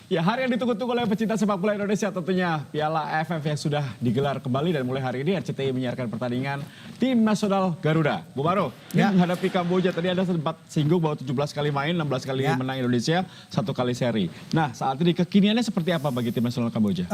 Ya, hari yang ditunggu-tunggu oleh pecinta sepak bola Indonesia tentunya Piala AFF yang sudah digelar kembali dan mulai hari ini RCTI menyiarkan pertandingan tim nasional Garuda. Bu Maro, ini menghadapi Kamboja tadi ada sempat singgung bahwa 17 kali main, 16 kali menang Indonesia, 1 kali seri. Nah, saat ini kekiniannya seperti apa bagi tim nasional Kamboja?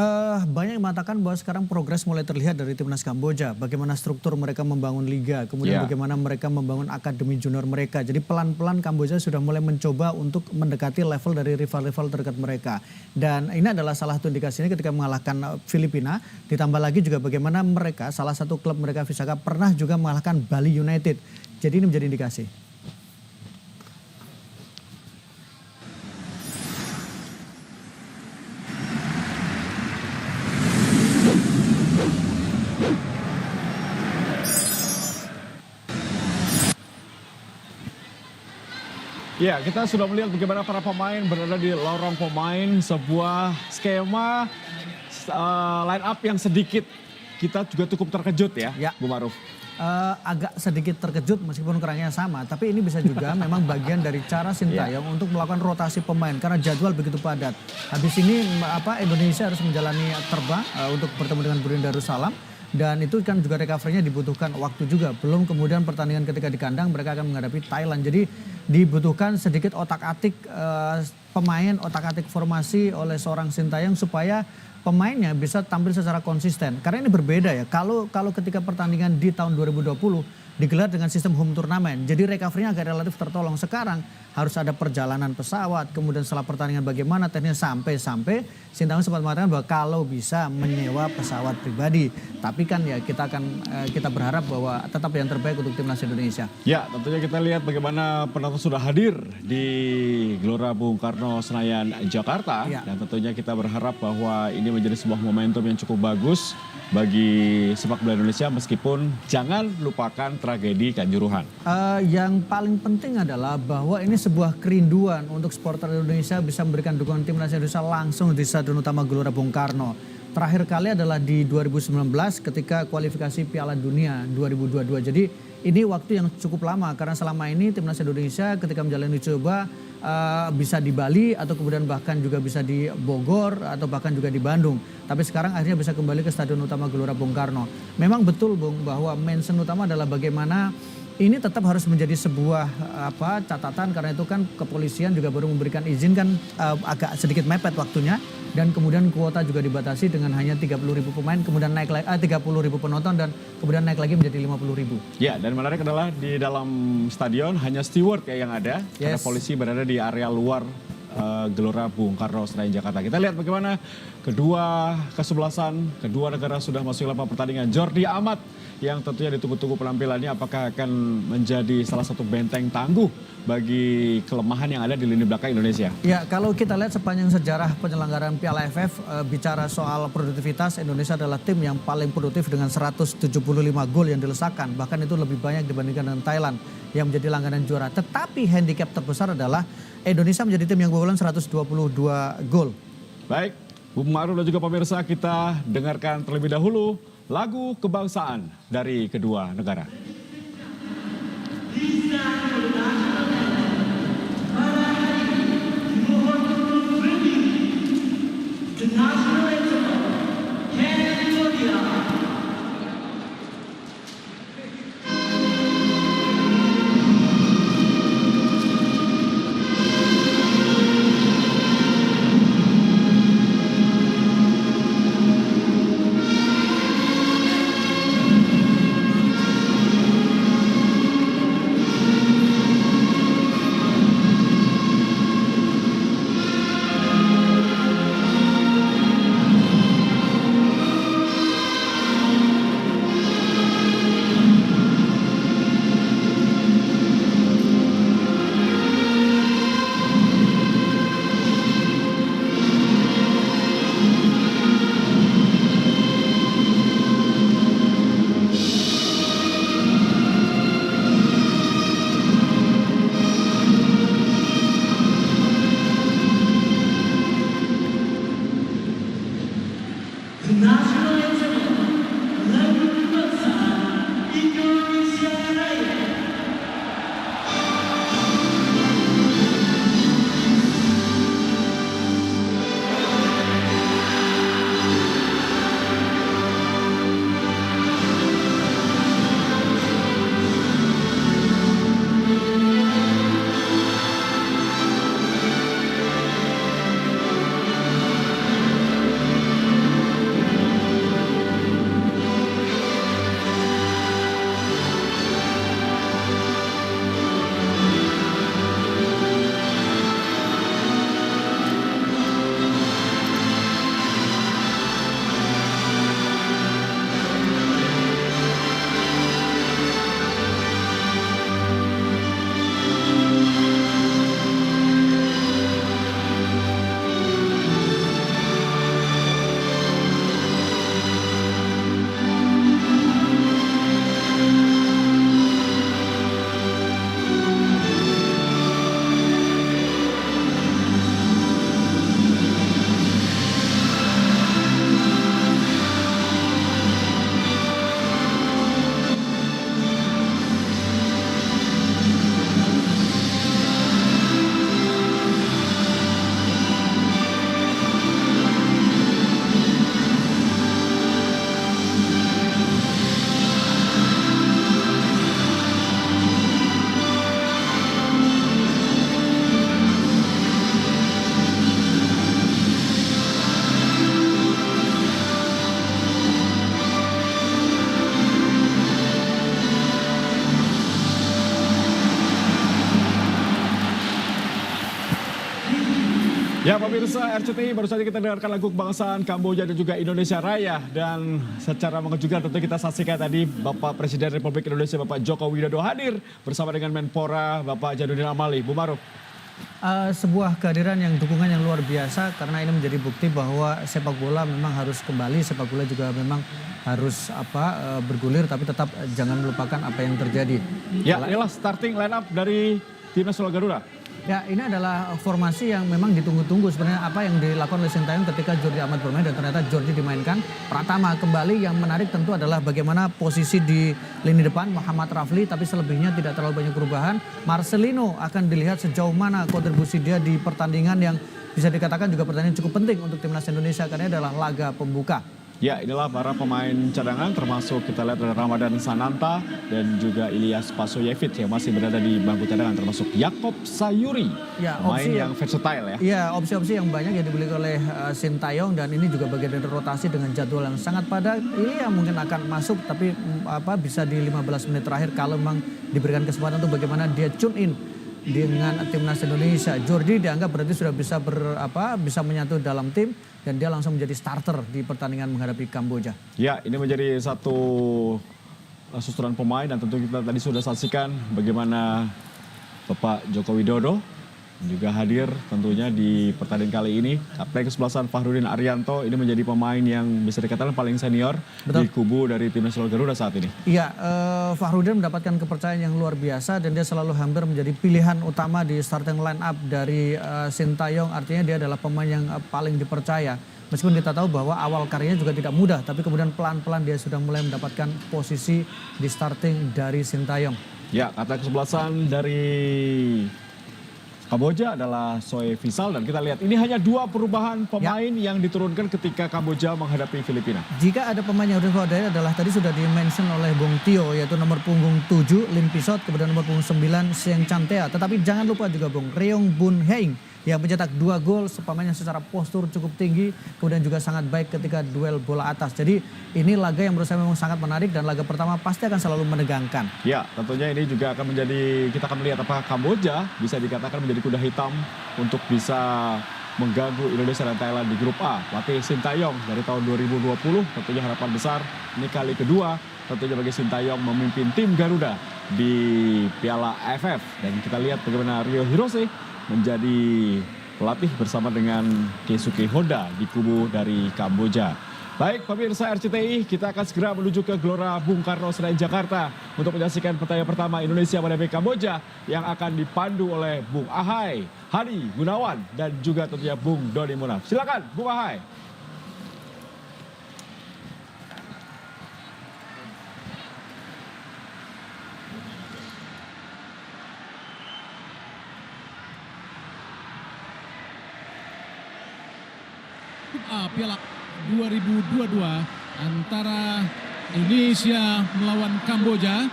Banyak yang mengatakan bahwa sekarang progres mulai terlihat dari timnas Kamboja. Bagaimana struktur mereka membangun liga, kemudian bagaimana mereka membangun akademi junior mereka. Jadi pelan-pelan Kamboja sudah mulai mencoba untuk mendekati level dari rival-rival terdekat mereka. Dan ini adalah salah satu indikasinya ketika mengalahkan Filipina. Ditambah lagi juga bagaimana mereka, salah satu klub mereka Visaka pernah juga mengalahkan Bali United. Jadi ini menjadi indikasi. Ya, kita sudah melihat bagaimana para pemain berada di lorong pemain, sebuah skema line up yang sedikit kita juga cukup terkejut ya, Bu Maruf. Agak sedikit terkejut meskipun kerangnya sama, tapi ini bisa juga memang bagian dari cara Sintayong untuk melakukan rotasi pemain karena jadwal begitu padat. Habis ini Indonesia harus menjalani terbang untuk bertemu dengan Brunei Darussalam. Dan itu kan juga recovery-nya dibutuhkan waktu juga. Belum kemudian pertandingan ketika di kandang mereka akan menghadapi Thailand. Jadi dibutuhkan sedikit otak-atik pemain, otak-atik formasi oleh seorang Sintayong supaya pemainnya bisa tampil secara konsisten. Karena ini berbeda ya. Kalau ketika pertandingan di tahun 2020 digelar dengan sistem home turnamen. Jadi recovery-nya agak relatif tertolong. Sekarang harus ada perjalanan pesawat, kemudian setelah pertandingan bagaimana teknisnya sampai Sintayong sempat mengatakan bahwa kalau bisa menyewa pesawat pribadi. Tapi kan ya kita berharap bahwa tetap yang terbaik untuk timnas Indonesia. Ya, tentunya kita lihat bagaimana penonton sudah hadir di Gelora Bung Karno Senayan Jakarta. Dan tentunya kita berharap bahwa ini menjadi sebuah momentum yang cukup bagus bagi sepak bola Indonesia meskipun jangan lupakan tragedi Kanjuruhan. Yang paling penting adalah bahwa ini sebuah kerinduan untuk supporter Indonesia bisa memberikan dukungan timnas Indonesia langsung di Stadion Utama Gelora Bung Karno. Terakhir kali adalah di 2019 ketika kualifikasi Piala Dunia 2022. Jadi ini waktu yang cukup lama karena selama ini timnas Indonesia ketika menjalani uji coba bisa di Bali atau kemudian bahkan juga bisa di Bogor atau bahkan juga di Bandung. Tapi sekarang akhirnya bisa kembali ke Stadion Utama Gelora Bung Karno. Memang betul Bung bahwa mention utama adalah bagaimana ini tetap harus menjadi sebuah catatan karena itu kan kepolisian juga baru memberikan izin kan agak sedikit mepet waktunya dan kemudian kuota juga dibatasi dengan hanya 30.000 pemain kemudian naik 30.000 penonton dan kemudian naik lagi menjadi 50.000. Ya, dan menarik adalah di dalam stadion hanya steward yang ada karena polisi berada di area luar Gelora Bung Karno Senayan Jakarta. Kita lihat bagaimana kedua negara sudah masuk lapangan pertandingan. Jordi Amat yang tentunya ditunggu-tunggu penampilannya apakah akan menjadi salah satu benteng tangguh bagi kelemahan yang ada di lini belakang Indonesia. Ya, kalau kita lihat sepanjang sejarah penyelenggaraan Piala AFF bicara soal produktivitas, Indonesia adalah tim yang paling produktif dengan 175 gol yang dilesakan. Bahkan itu lebih banyak dibandingkan dengan Thailand yang menjadi langganan juara. Tetapi handicap terbesar adalah Indonesia menjadi tim yang kebobolan 122 gol. Baik, Bu Ma'ruf dan juga pemirsa, kita dengarkan terlebih dahulu lagu kebangsaan dari kedua negara. Ya pemirsa RCTI, baru saja kita dengarkan lagu kebangsaan Kamboja dan juga Indonesia Raya. Dan secara mengejutkan tentu kita saksikan tadi Bapak Presiden Republik Indonesia Bapak Joko Widodo hadir bersama dengan Menpora Bapak Zainuddin Amali. Bu Maruf. Sebuah kehadiran yang dukungan yang luar biasa karena ini menjadi bukti bahwa sepak bola memang harus kembali, sepak bola juga memang harus bergulir tapi tetap jangan melupakan apa yang terjadi. Ya, inilah starting line up dari Timnas Sepak Garuda. Ya, ini adalah formasi yang memang ditunggu-tunggu sebenarnya apa yang dilakukan oleh Sintayong ketika Jordi Amat bermain dan ternyata Jordi dimainkan. Pratama kembali, yang menarik tentu adalah bagaimana posisi di lini depan Muhammad Rafli, tapi selebihnya tidak terlalu banyak perubahan. Marcelino akan dilihat sejauh mana kontribusi dia di pertandingan yang bisa dikatakan juga pertandingan cukup penting untuk timnas Indonesia karena ini adalah laga pembuka. Ya, inilah para pemain cadangan termasuk kita lihat ada Ramadan Sananta dan juga Ilyas Pasoyevic yang masih berada di bangku cadangan termasuk Yakob Sayuri. Ya, pemain yang versatile ya. Iya, opsi-opsi yang banyak yang dibeli oleh Sintayong dan ini juga bagian dari rotasi dengan jadwal yang sangat padat. Ini yang mungkin akan masuk tapi bisa di 15 menit terakhir kalau memang diberikan kesempatan untuk bagaimana dia tune in dengan timnas Indonesia. Jordi dianggap berarti sudah bisa menyatu dalam tim dan dia langsung menjadi starter di pertandingan menghadapi Kamboja. Ya, ini menjadi satu susunan pemain dan tentu kita tadi sudah saksikan bagaimana Bapak Joko Widodo juga hadir tentunya di pertandingan kali ini. Kapten kesebelasan Fahrudin Arianto ini menjadi pemain yang bisa dikatakan paling senior. Betul. Di kubu dari Timnas Sepak Garuda saat ini. Iya, Fahrudin mendapatkan kepercayaan yang luar biasa dan dia selalu hampir menjadi pilihan utama di starting line up dari Sintayong. Artinya dia adalah pemain yang paling dipercaya. Meskipun kita tahu bahwa awal karirnya juga tidak mudah, tapi kemudian pelan-pelan dia sudah mulai mendapatkan posisi di starting dari Sintayong. Ya, kata kesebelasan dari Kamboja adalah Soe Visal dan kita lihat ini hanya 2 perubahan pemain yang diturunkan ketika Kamboja menghadapi Filipina. Jika ada pemain yang harus diwaspadai adalah tadi sudah di-mention oleh Bung Tio yaitu nomor punggung 7 Lim Pisot, kemudian nomor punggung 9 Sieng Chantea. Tetapi jangan lupa juga Bung Reong Bun Heing yang mencetak 2 gol, pemain yang secara postur cukup tinggi, kemudian juga sangat baik ketika duel bola atas. Jadi ini laga yang menurut saya memang sangat menarik dan laga pertama pasti akan selalu menegangkan. Ya, tentunya ini juga akan menjadi, kita akan melihat apakah Kamboja bisa dikatakan menjadi kuda hitam untuk bisa mengganggu Indonesia dan Thailand di grup A. Pelatih Sintayong dari tahun 2020 tentunya harapan besar ini kali kedua tentunya bagi Sintayong memimpin tim Garuda di Piala AFF. Dan kita lihat bagaimana Rio Hirose menjadi pelatih bersama dengan Keisuke Honda di kubu dari Kamboja. Baik pemirsa RCTI, kita akan segera menuju ke Gelora Bung Karno Senayan Jakarta untuk menyaksikan pertandingan pertama Indonesia menghadapi Kamboja yang akan dipandu oleh Bung Ahai, Hadi Gunawan dan juga tentunya Bung Doni Munaf. Silakan Bung Ahai. Piala 2022 antara Indonesia melawan Kamboja,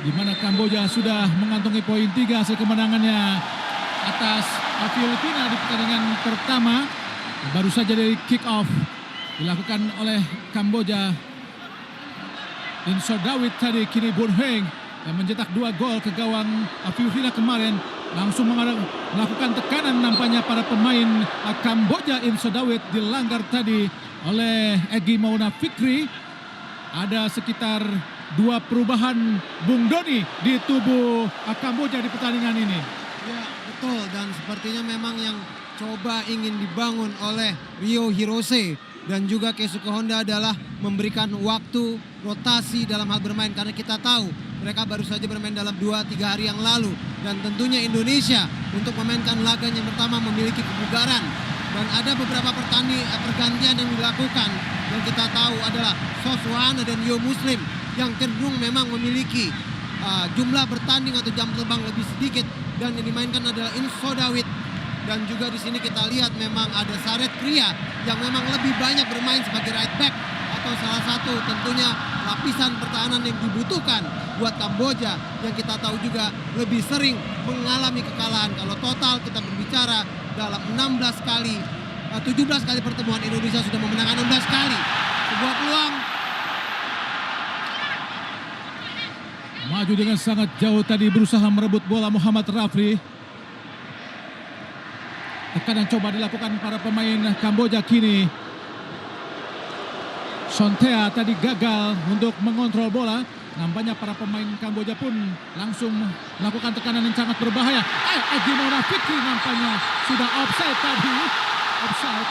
di mana Kamboja sudah mengantongi poin 3 hasil kemenangannya atas Filipina di pertandingan pertama. Baru saja dari kick off dilakukan oleh Kamboja. Insor Dawit tadi, kini Bun Heing yang mencetak 2 gol ke gawang Filipina kemarin. Langsung melakukan tekanan nampaknya para pemain Kamboja. Insor Dawit dilanggar tadi oleh Egy Maulana Fikri. Ada sekitar 2 perubahan Bung Doni di tubuh Kamboja di pertandingan ini. Ya betul, dan sepertinya memang yang coba ingin dibangun oleh Rio Hirose dan juga Keisuke Honda adalah memberikan waktu rotasi dalam hal bermain. Karena kita tahu mereka baru saja bermain dalam 2-3 hari yang lalu. Dan tentunya Indonesia untuk memainkan laganya yang pertama memiliki kebugaran. Dan ada beberapa pergantian yang dilakukan. Yang kita tahu adalah Soswana dan Yo Muslim yang cenderung memang memiliki jumlah bertanding atau jam terbang lebih sedikit. Dan yang dimainkan adalah Insor Dawit. Dan juga di sini kita lihat memang ada Saret Kria yang memang lebih banyak bermain sebagai right back atau salah satu tentunya lapisan pertahanan yang dibutuhkan buat Kamboja yang kita tahu juga lebih sering mengalami kekalahan. Kalau total kita berbicara dalam 17 kali pertemuan Indonesia sudah memenangkan 16 kali. Sebuah peluang. Maju dengan sangat jauh tadi berusaha merebut bola Muhammad Rafli. Tekanan coba dilakukan para pemain Kamboja kini. Sontea tadi gagal untuk mengontrol bola. Nampaknya para pemain Kamboja pun langsung melakukan tekanan yang sangat berbahaya. Egy Maulana Fikri nampaknya sudah offside tadi. Offside.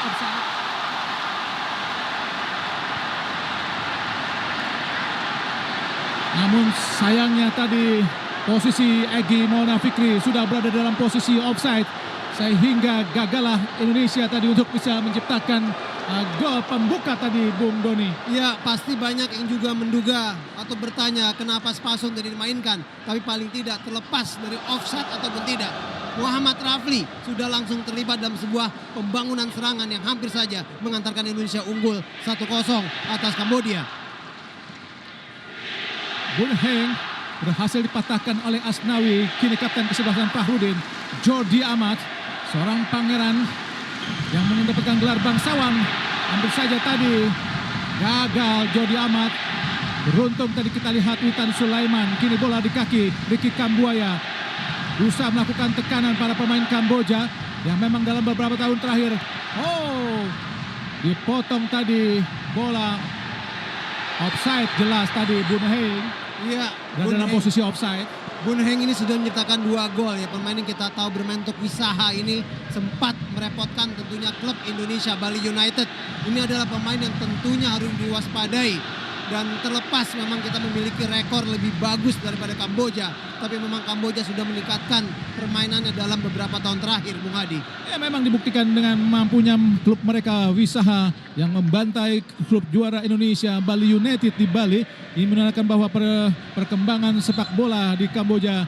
Namun sayangnya tadi posisi Egy Maulana Fikri sudah berada dalam posisi offside. Sehingga gagallah Indonesia tadi untuk bisa menciptakan gol pembuka tadi, Bung Doni. Ya, pasti banyak yang juga menduga atau bertanya kenapa Spason tidak dimainkan. Tapi paling tidak terlepas dari offside ataupun tidak, Muhammad Rafli sudah langsung terlibat dalam sebuah pembangunan serangan yang hampir saja mengantarkan Indonesia unggul 1-0 atas Kamboja. Bun Heng berhasil dipatahkan oleh Asnawi. Kini kapten kesebelasan Fahrudin, Jordi Amat, seorang pangeran yang mendapatkan gelar bangsawan. Hampir saja tadi gagal Jordi Amat. Beruntung tadi kita lihat Witan Sulaiman. Kini bola di kaki Ricky Kambuaya. Berusaha melakukan tekanan para pemain Kamboja yang memang dalam beberapa tahun terakhir. Dipotong tadi bola. Offside jelas tadi Bun Heng. Iya, Dan dalam posisi offside. Bun Heng ini sudah menciptakan 2 gol ya. Pemain yang kita tahu bermain untuk Wisaha ini sempat merepotkan tentunya klub Indonesia, Bali United. Ini adalah pemain yang tentunya harus diwaspadai. Dan terlepas memang kita memiliki rekor lebih bagus daripada Kamboja. Tapi memang Kamboja sudah meningkatkan permainannya dalam beberapa tahun terakhir, Bung Hadi. Ya memang dibuktikan dengan mampunya klub mereka Wisaha yang membantai klub juara Indonesia Bali United di Bali. Ini menandakan bahwa perkembangan sepak bola di Kamboja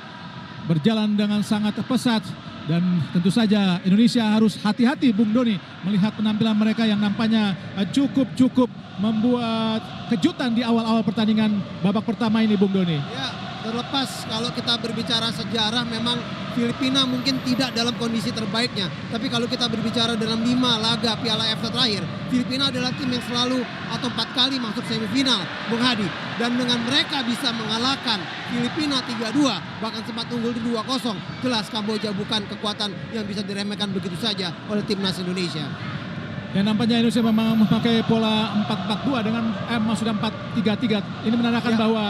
berjalan dengan sangat pesat. Dan tentu saja Indonesia harus hati-hati, Bung Doni, melihat penampilan mereka yang nampaknya cukup membuat kejutan di awal-awal pertandingan babak pertama ini, Bung Doni. Ya, terlepas kalau kita berbicara sejarah, memang Filipina mungkin tidak dalam kondisi terbaiknya. Tapi kalau kita berbicara dalam 5 laga Piala AFF terakhir, Filipina adalah tim yang selalu atau 4 kali masuk semifinal, Bung Hadi. Dan dengan mereka bisa mengalahkan Filipina 3-2, bahkan sempat unggul 2-0. Jelas Kamboja bukan kekuatan yang bisa diremehkan begitu saja oleh timnas Indonesia. Dan nampaknya Indonesia memang memakai pola 4-4-2 dengan sudah 4-3-3. Ini menandakan bahwa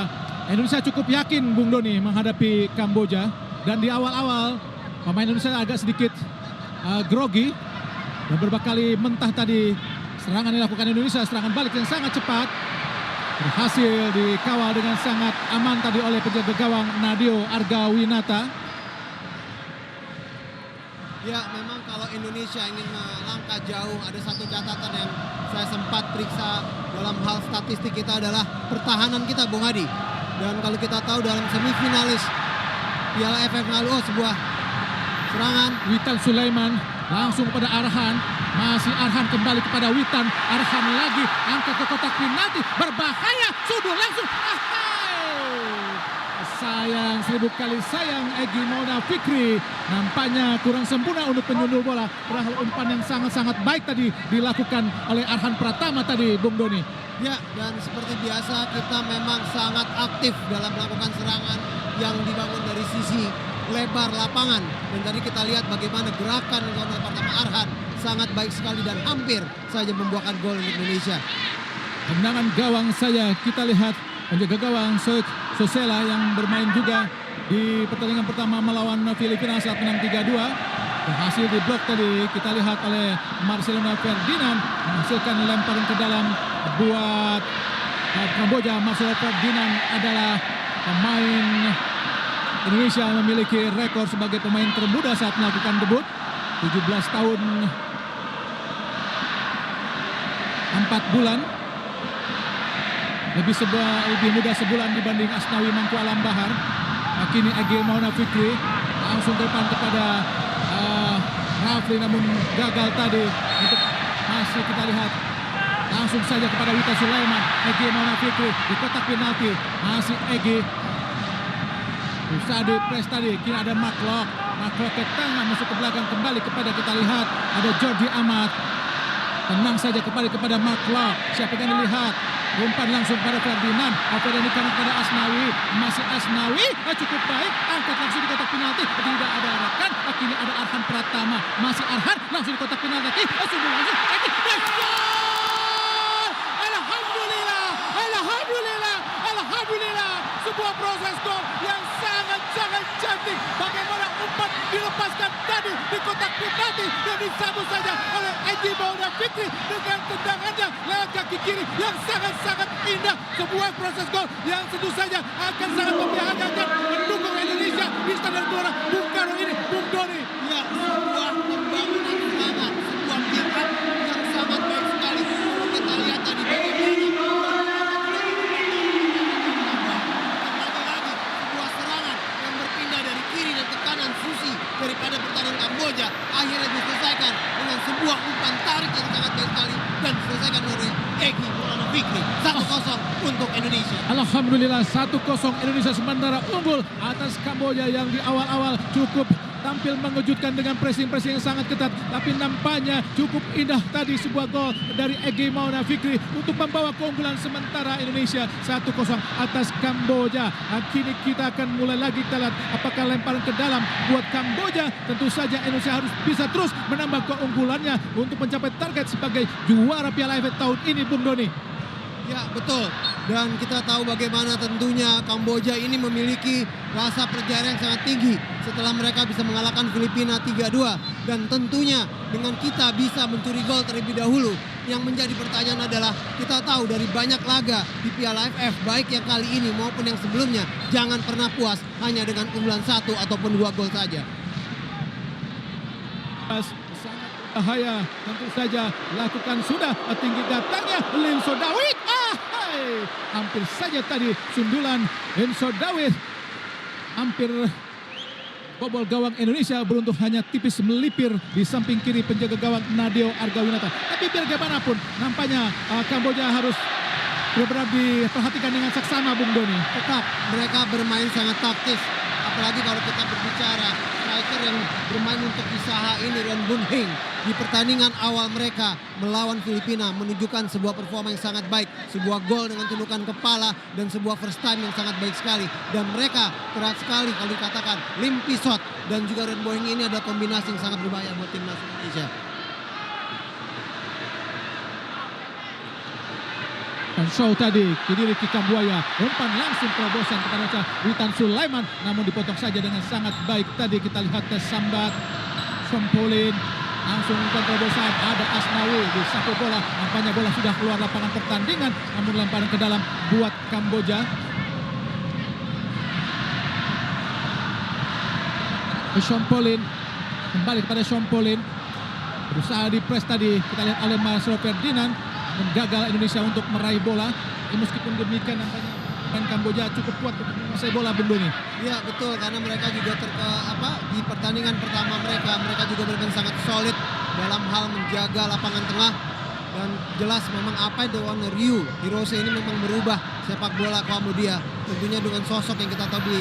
Indonesia cukup yakin, Bung Doni, menghadapi Kamboja. Dan di awal-awal pemain Indonesia agak sedikit grogi. Dan beberapa kali mentah tadi serangan dilakukan Indonesia, serangan balik yang sangat cepat. Berhasil dikawal dengan sangat aman tadi oleh penjaga gawang Nadio Argawinata. Ya, memang kalau Indonesia ingin melangkah jauh, ada satu catatan yang saya sempat periksa dalam hal statistik kita adalah pertahanan kita, Bung Hadi. Dan kalau kita tahu dalam semifinalis Piala AFF lalu, sebuah serangan Witan Sulaiman langsung kepada Arhan. Masih Arhan kembali kepada Witan. Arhan lagi angkat ke kotak penalti. Berbahaya. Sudah langsung. Sayang, 1000 kali sayang Egy Maulana Fikri. Nampaknya kurang sempurna untuk penyundul bola. Padahal umpan yang sangat-sangat baik tadi dilakukan oleh Arhan Pratama tadi, Bung Doni. Ya, dan seperti biasa kita memang sangat aktif dalam melakukan serangan yang dibangun dari sisi lebar lapangan. Dan tadi kita lihat bagaimana gerakan gol pertama Arhan sangat baik sekali dan hampir saja membuahkan gol untuk Indonesia. Tendangan gawang saja kita lihat penjaga gawang Sosela yang bermain juga di pertandingan pertama melawan Filipina saat menang 3-2. Berhasil diblok tadi kita lihat oleh Marcelino Ferdinand, menghasilkan lemparan ke dalam buat Kamboja. Marcelo Ferdinand adalah pemain Indonesia yang memiliki rekor sebagai pemain termuda saat melakukan debut. 17 tahun 4 bulan. Lebih muda sebulan dibanding Asnawi Mangku Alam Bahar. Kini Egy Maulana Fikri langsung ke depan kepada Rafli, namun gagal tadi. Untuk masih kita lihat langsung saja kepada Witan Sulaiman. Egy Maulana Fikri di kotak penalti. Masih Egy. Usaha di press tadi. Kini ada Maklok. Maklok ke tengah, masuk ke belakang, kembali kepada kita lihat ada Jordi Amat. Tenang saja kembali kepada Maklok. Siapa yang dilihat? Umpan langsung pada Ferdinand. Apa yang dikanan pada Asnawi? Masih Asnawi. Cukup baik. Angkat langsung di kotak penalti. Tidak ada rekan. kini ada Arhan Pratama. Masih Arhan, langsung di kotak penalti. Langsung. Alhamdulillah. Sebuah proses gol yang sangat cantik. Bagaimana umpan dilepaskan tadi di kotak penalti dan disambut saja oleh Egy Maulana Fikri dengan tendangannya lewat kaki kiri yang sangat indah. Sebuah proses gol yang tentu saja akan sangat membahagiakan mendukung Indonesia di Stadion Gelora Bung Karno ini, Bung Doni. Ya, sebuah pembangunan semangat, sebuah pikiran yang sangat baik sekali. Kalau kita lihat tadi bagaimana lagi sebuah serangan yang berpindah dari kiri dan ke kanan Susi daripada pertahanan Kamboja akhirnya diselesaikan dengan sebuah umpan tarik yang sangat baik sekali dan diselesaikan oleh Egy Maulana Fikri. 1-0 untuk Indonesia. Alhamdulillah 1-0 Indonesia sementara unggul atas Kamboja yang di awal-awal cukup tampil mengejutkan dengan pressing yang sangat ketat, tapi nampaknya cukup indah tadi sebuah gol dari Egy Maulana Fikri untuk membawa keunggulan sementara Indonesia 1-0 atas Kamboja. Kini kita akan mulai lagi, kita lihat apakah lemparan ke dalam buat Kamboja. Tentu saja Indonesia harus bisa terus menambah keunggulannya untuk mencapai target sebagai juara Piala AFF tahun ini, Bung Doni. Ya, betul. Dan kita tahu bagaimana tentunya Kamboja ini memiliki rasa percaya yang sangat tinggi setelah mereka bisa mengalahkan Filipina 3-2. Dan tentunya dengan kita bisa mencuri gol terlebih dahulu. Yang menjadi pertanyaan adalah, kita tahu dari banyak laga di Piala AFF, baik yang kali ini maupun yang sebelumnya, jangan pernah puas hanya dengan keunggulan 1 ataupun 2 gol saja. Sangat bahaya, tentu saja lakukan sudah tinggi datangnya Linso Dawit. Hampir saja tadi sundulan Linso Dawit hampir bobol gawang Indonesia, beruntung hanya tipis melipir di samping kiri penjaga gawang Nadeo Argawinata. Tapi biar bagaimanapun nampaknya Kamboja harus benar-benar diperhatikan dengan seksama, Bung Doni. Tetap mereka bermain sangat taktis, apalagi kalau kita berbicara striker yang bermain untuk Isaha ini, Ron Bun Hing, di pertandingan awal mereka melawan Filipina menunjukkan sebuah performa yang sangat baik, sebuah gol dengan tundukan kepala dan sebuah first time yang sangat baik sekali. Dan mereka keras sekali kalau dikatakan Lim Pisot dan juga Ron Bun Hing ini adalah kombinasi yang sangat berbahaya buat timnas Indonesia. Show tadi, kiri Ricky Kambuaya, umpan langsung terobosan kepada Witan Sulaiman, namun dipotong saja dengan sangat baik. Tadi kita lihat Sambat, Sompolin, langsung umpan terobosan, ada Asnawi di satu bola, nampaknya bola sudah keluar lapangan pertandingan, namun lemparan ke dalam buat Kamboja. Sompolin, kembali kepada Sompolin, berusaha di press tadi, kita lihat oleh Marcelo Ferdinand, gagal Indonesia untuk meraih bola. Meskipun demikian nampaknya pemain Kamboja cukup kuat untuk menguasai bola, Bung Doni. Ya, betul, karena mereka juga di pertandingan pertama mereka juga bermain sangat solid dalam hal menjaga lapangan tengah. Dan jelas memang apa yang dilakukan Ryu Hirose ini memang merubah sepak bola Kamboja. Tentunya dengan sosok yang kita tahu di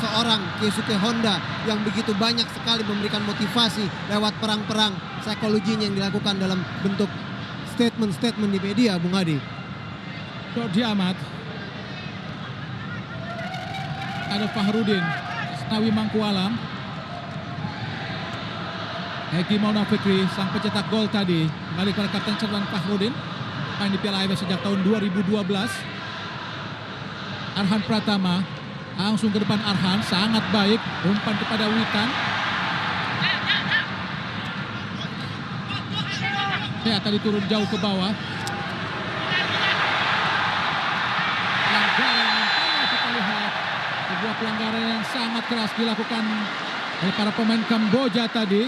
seorang Keisuke Honda yang begitu banyak sekali memberikan motivasi lewat perang-perang psikologinya yang dilakukan dalam bentuk statement di media, Bung Adi. Jordi Amat, ada Fahrudin, Asnawi Mangkualam, Egy Maulana Fikri, sang pencetak gol tadi, kembali kepada Kapten Cerdan Fahrudin, main di Piala AFF sejak tahun 2012. Arhan Pratama, langsung ke depan Arhan, sangat baik, umpan kepada Witan. Ya, tadi turun jauh ke bawah. Pelanggaran yang kita lihat. Sebuah pelanggaran yang sangat keras dilakukan oleh para pemain Kamboja tadi.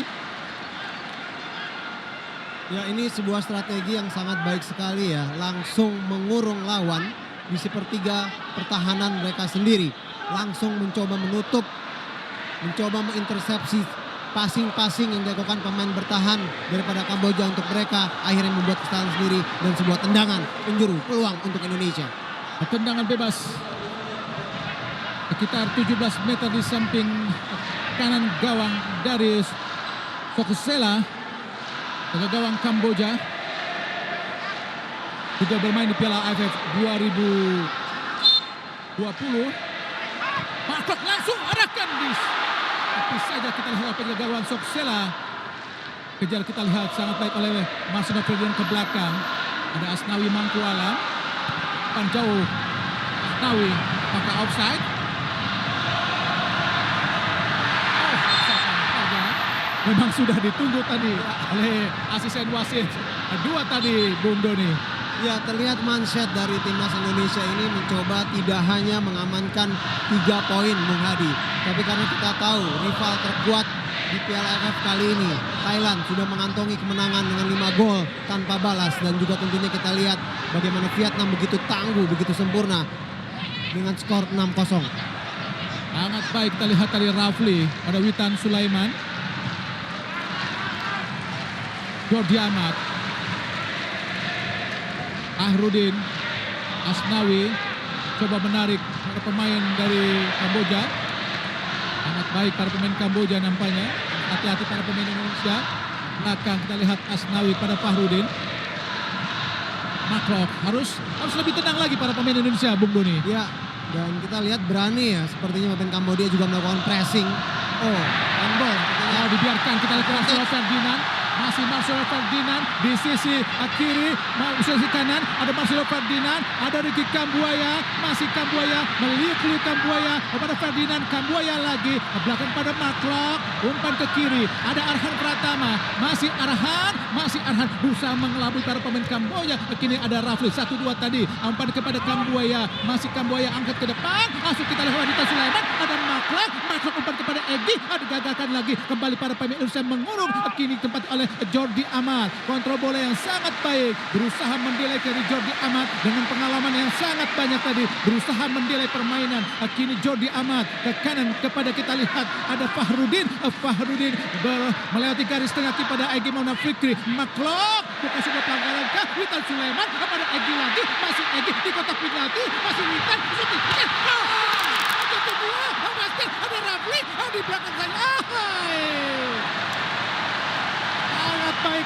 Ya, ini sebuah strategi yang sangat baik sekali ya. Langsung mengurung lawan di sepertiga pertahanan mereka sendiri. Langsung mencoba menutup, mencoba mengintersepsi passing-passing yang dilakukan pemain bertahan daripada Kamboja untuk mereka akhirnya membuat kesalahan sendiri dan sebuah tendangan penjuru peluang untuk Indonesia. Tendangan bebas sekitar 17 meter di samping kanan gawang dari Fokusela, jaga gawang Kamboja. Juga bermain di Piala AFF 2020. Markot langsung arahkan di Tapi saja kita lihat penjaga gawang Soksela. Kejar kita lihat sangat baik oleh Marcelo Ferdinand ke belakang. Ada Asnawi Mangkualam. Depan jauh. Asnawi pakai offside. Memang sudah ditunggu tadi oleh asisten wasit. Dua tadi, Bung Doni. Ya, terlihat mindset dari timnas Indonesia ini mencoba tidak hanya mengamankan 3 poin, Bung Hadi. Tapi karena kita tahu rival terkuat di Piala AFF kali ini, Thailand sudah mengantongi kemenangan dengan 5 gol tanpa balas. Dan juga tentunya kita lihat bagaimana Vietnam begitu tangguh, begitu sempurna dengan skor 6-0. Sangat baik kita lihat tadi Rafli pada Witan Sulaiman. Jordi Amat, Ahrudin, Asnawi coba menarik para pemain dari Kamboja. Sangat baik para pemain Kamboja nampaknya. Hati-hati para pemain Indonesia. Belakang kita lihat Asnawi pada Fahrudin. Makrok harus lebih tenang lagi para pemain Indonesia, Bung Doni. Ya, dan kita lihat berani ya. Sepertinya pemain Kamboja juga melakukan pressing. Oh, handball. Oh, dibiarkan kita lihat Marcelo Ferdinand. Masih Marcelo Ferdinand di sisi kiri, sisi kanan ada Marcelo Ferdinand, ada Ricky Kambuaya, masih Kambuaya, meliuk-liuk Kambuaya kepada Ferdinand, Kambuaya lagi, belakang pada Maklok, umpan ke kiri, ada Arhan Pratama, masih Arhan berusaha mengelabui para pemain Kamboja, kini ada Rafli, 1-2 tadi, umpan kepada Kambuaya, masih Kambuaya angkat ke depan, masuk kita lihat Wanita Sulaiman, ada Maklok umpan kepada Egy, digagalkan lagi, kembali para pemain Indonesia mengurung, kini tempat oleh Jordi Amat, kontrol bola yang sangat baik, berusaha mendelay dari Jordi Amat dengan pengalaman yang sangat banyak tadi, berusaha mendelay permainan. Kini Jordi Amat ke kanan kepada kita lihat ada Fahrudin melewati garis tengah kepada Egy Maulana Fikri. Maklok bukan sudah pelanggaran kah? Witan Sulaiman kepada Egy lagi, masih Egy di kotak penalti, masih Witan, ada Rafli di belakang saya.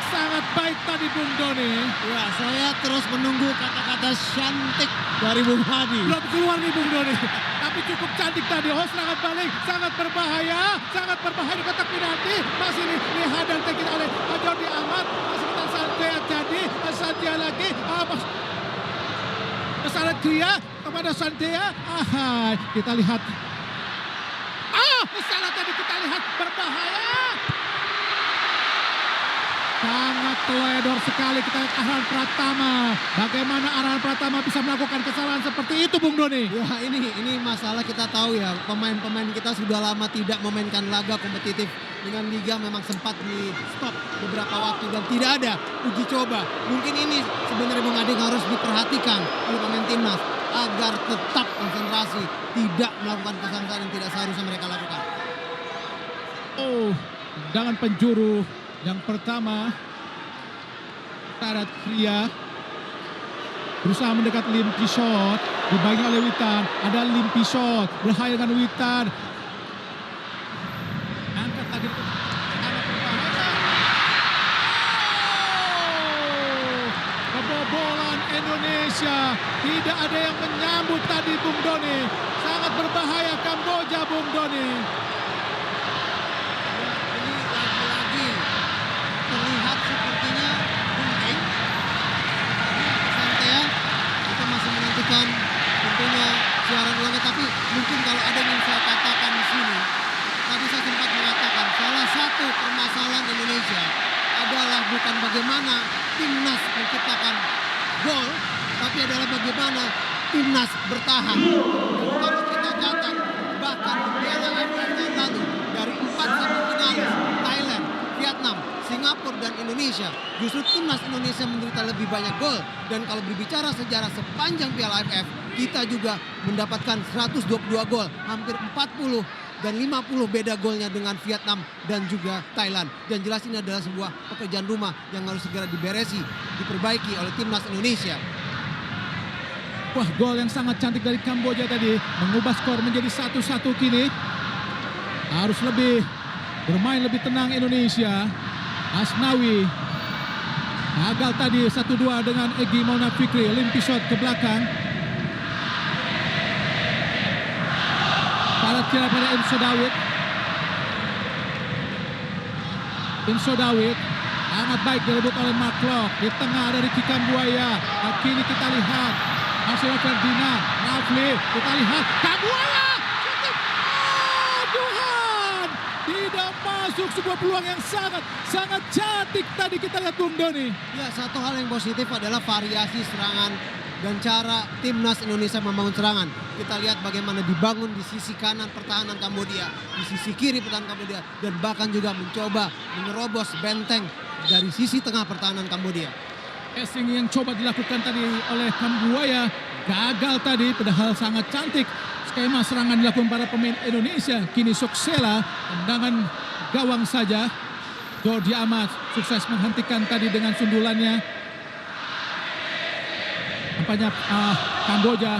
Sangat baik tadi Bung Doni. Ya, saya terus menunggu kata-kata cantik dari Bung Hadi. Belum keluar nih Bung Doni. Tapi cukup cantik tadi. Oh, serangan balik. Sangat berbahaya di kotak penalti. Masih dihadang kita oleh Jordi Amat. Masih kita Santia tadi. Santia lagi. Kesalahan Kria kepada Santia. Kita lihat. Salah tadi kita lihat berbahaya. Sangat teledor sekali kita lihat Arhan Pratama. Bagaimana Arhan Pratama bisa melakukan kesalahan seperti itu Bung Doni? Ya, ini masalah kita tahu ya. Pemain-pemain kita sudah lama tidak memainkan laga kompetitif dengan liga, memang sempat di stop beberapa waktu dan tidak ada uji coba. Mungkin ini sebenarnya Bung Adi harus diperhatikan oleh pemain timnas agar tetap konsentrasi, tidak melakukan kesalahan yang tidak seharusnya mereka lakukan. Oh, dengan penjuru yang pertama, Tarat Kria berusaha mendekat Lim Kishot, dibagi oleh Witan, ada Lim Kishot, berhayal dengan Witan. Angkat lagi, kebobolan Indonesia, tidak ada yang menyambut tadi Bung Doni. Sangat berbahaya Kamboja Bung Doni. Terlihat sepertinya penting. Santai ya, kita masih menantikan tentunya siaran ulangnya. Tapi mungkin kalau ada yang saya katakan di sini, tadi saya sempat mengatakan salah satu permasalahan Indonesia adalah bukan bagaimana timnas menciptakan gol, tapi adalah bagaimana timnas bertahan. Dan kalau kita catat bahkan di Piala AFF tahun lalu dari 4 semifinal Thailand, Vietnam, Singapura dan Indonesia, justru timnas Indonesia menderita lebih banyak gol. Dan kalau berbicara sejarah sepanjang Piala AFF, kita juga mendapatkan 122 gol, hampir 40 dan 50 beda golnya dengan Vietnam dan juga Thailand. Dan jelas ini adalah sebuah pekerjaan rumah yang harus segera diberesi, diperbaiki oleh timnas Indonesia. Wah, gol yang sangat cantik dari Kamboja tadi, mengubah skor menjadi 1-1 kini. Harus lebih bermain lebih tenang Indonesia. Asnawi gagal tadi 1-2 dengan Egy Maulana Fikri. Lim Kishot ke belakang. Pada kira pada Imso Dawit. Inso Dawit. Sangat baik direbut oleh Mark Klok. Di tengah ada Ricky Kambuaya. Kini kita lihat Marcelo Ferdinand. Rafli. Kita lihat Kambuaya. Oh Tuhan. Tidak masuk sebuah peluang yang sangat cantik tadi kita lihat Bung Doni. Ya, satu hal yang positif adalah variasi serangan dan cara timnas Indonesia membangun serangan. Kita lihat bagaimana dibangun di sisi kanan pertahanan Kamboja, di sisi kiri pertahanan Kamboja, dan bahkan juga mencoba menerobos benteng dari sisi tengah pertahanan Kamboja. Passing yang coba dilakukan tadi oleh Kambuaya gagal tadi, padahal sangat cantik skema serangan dilakukan para pemain Indonesia. Kini Soksela, tendangan gawang saja. Jordi Amat sukses menghentikan tadi dengan sundulannya. Nampaknya Kamboja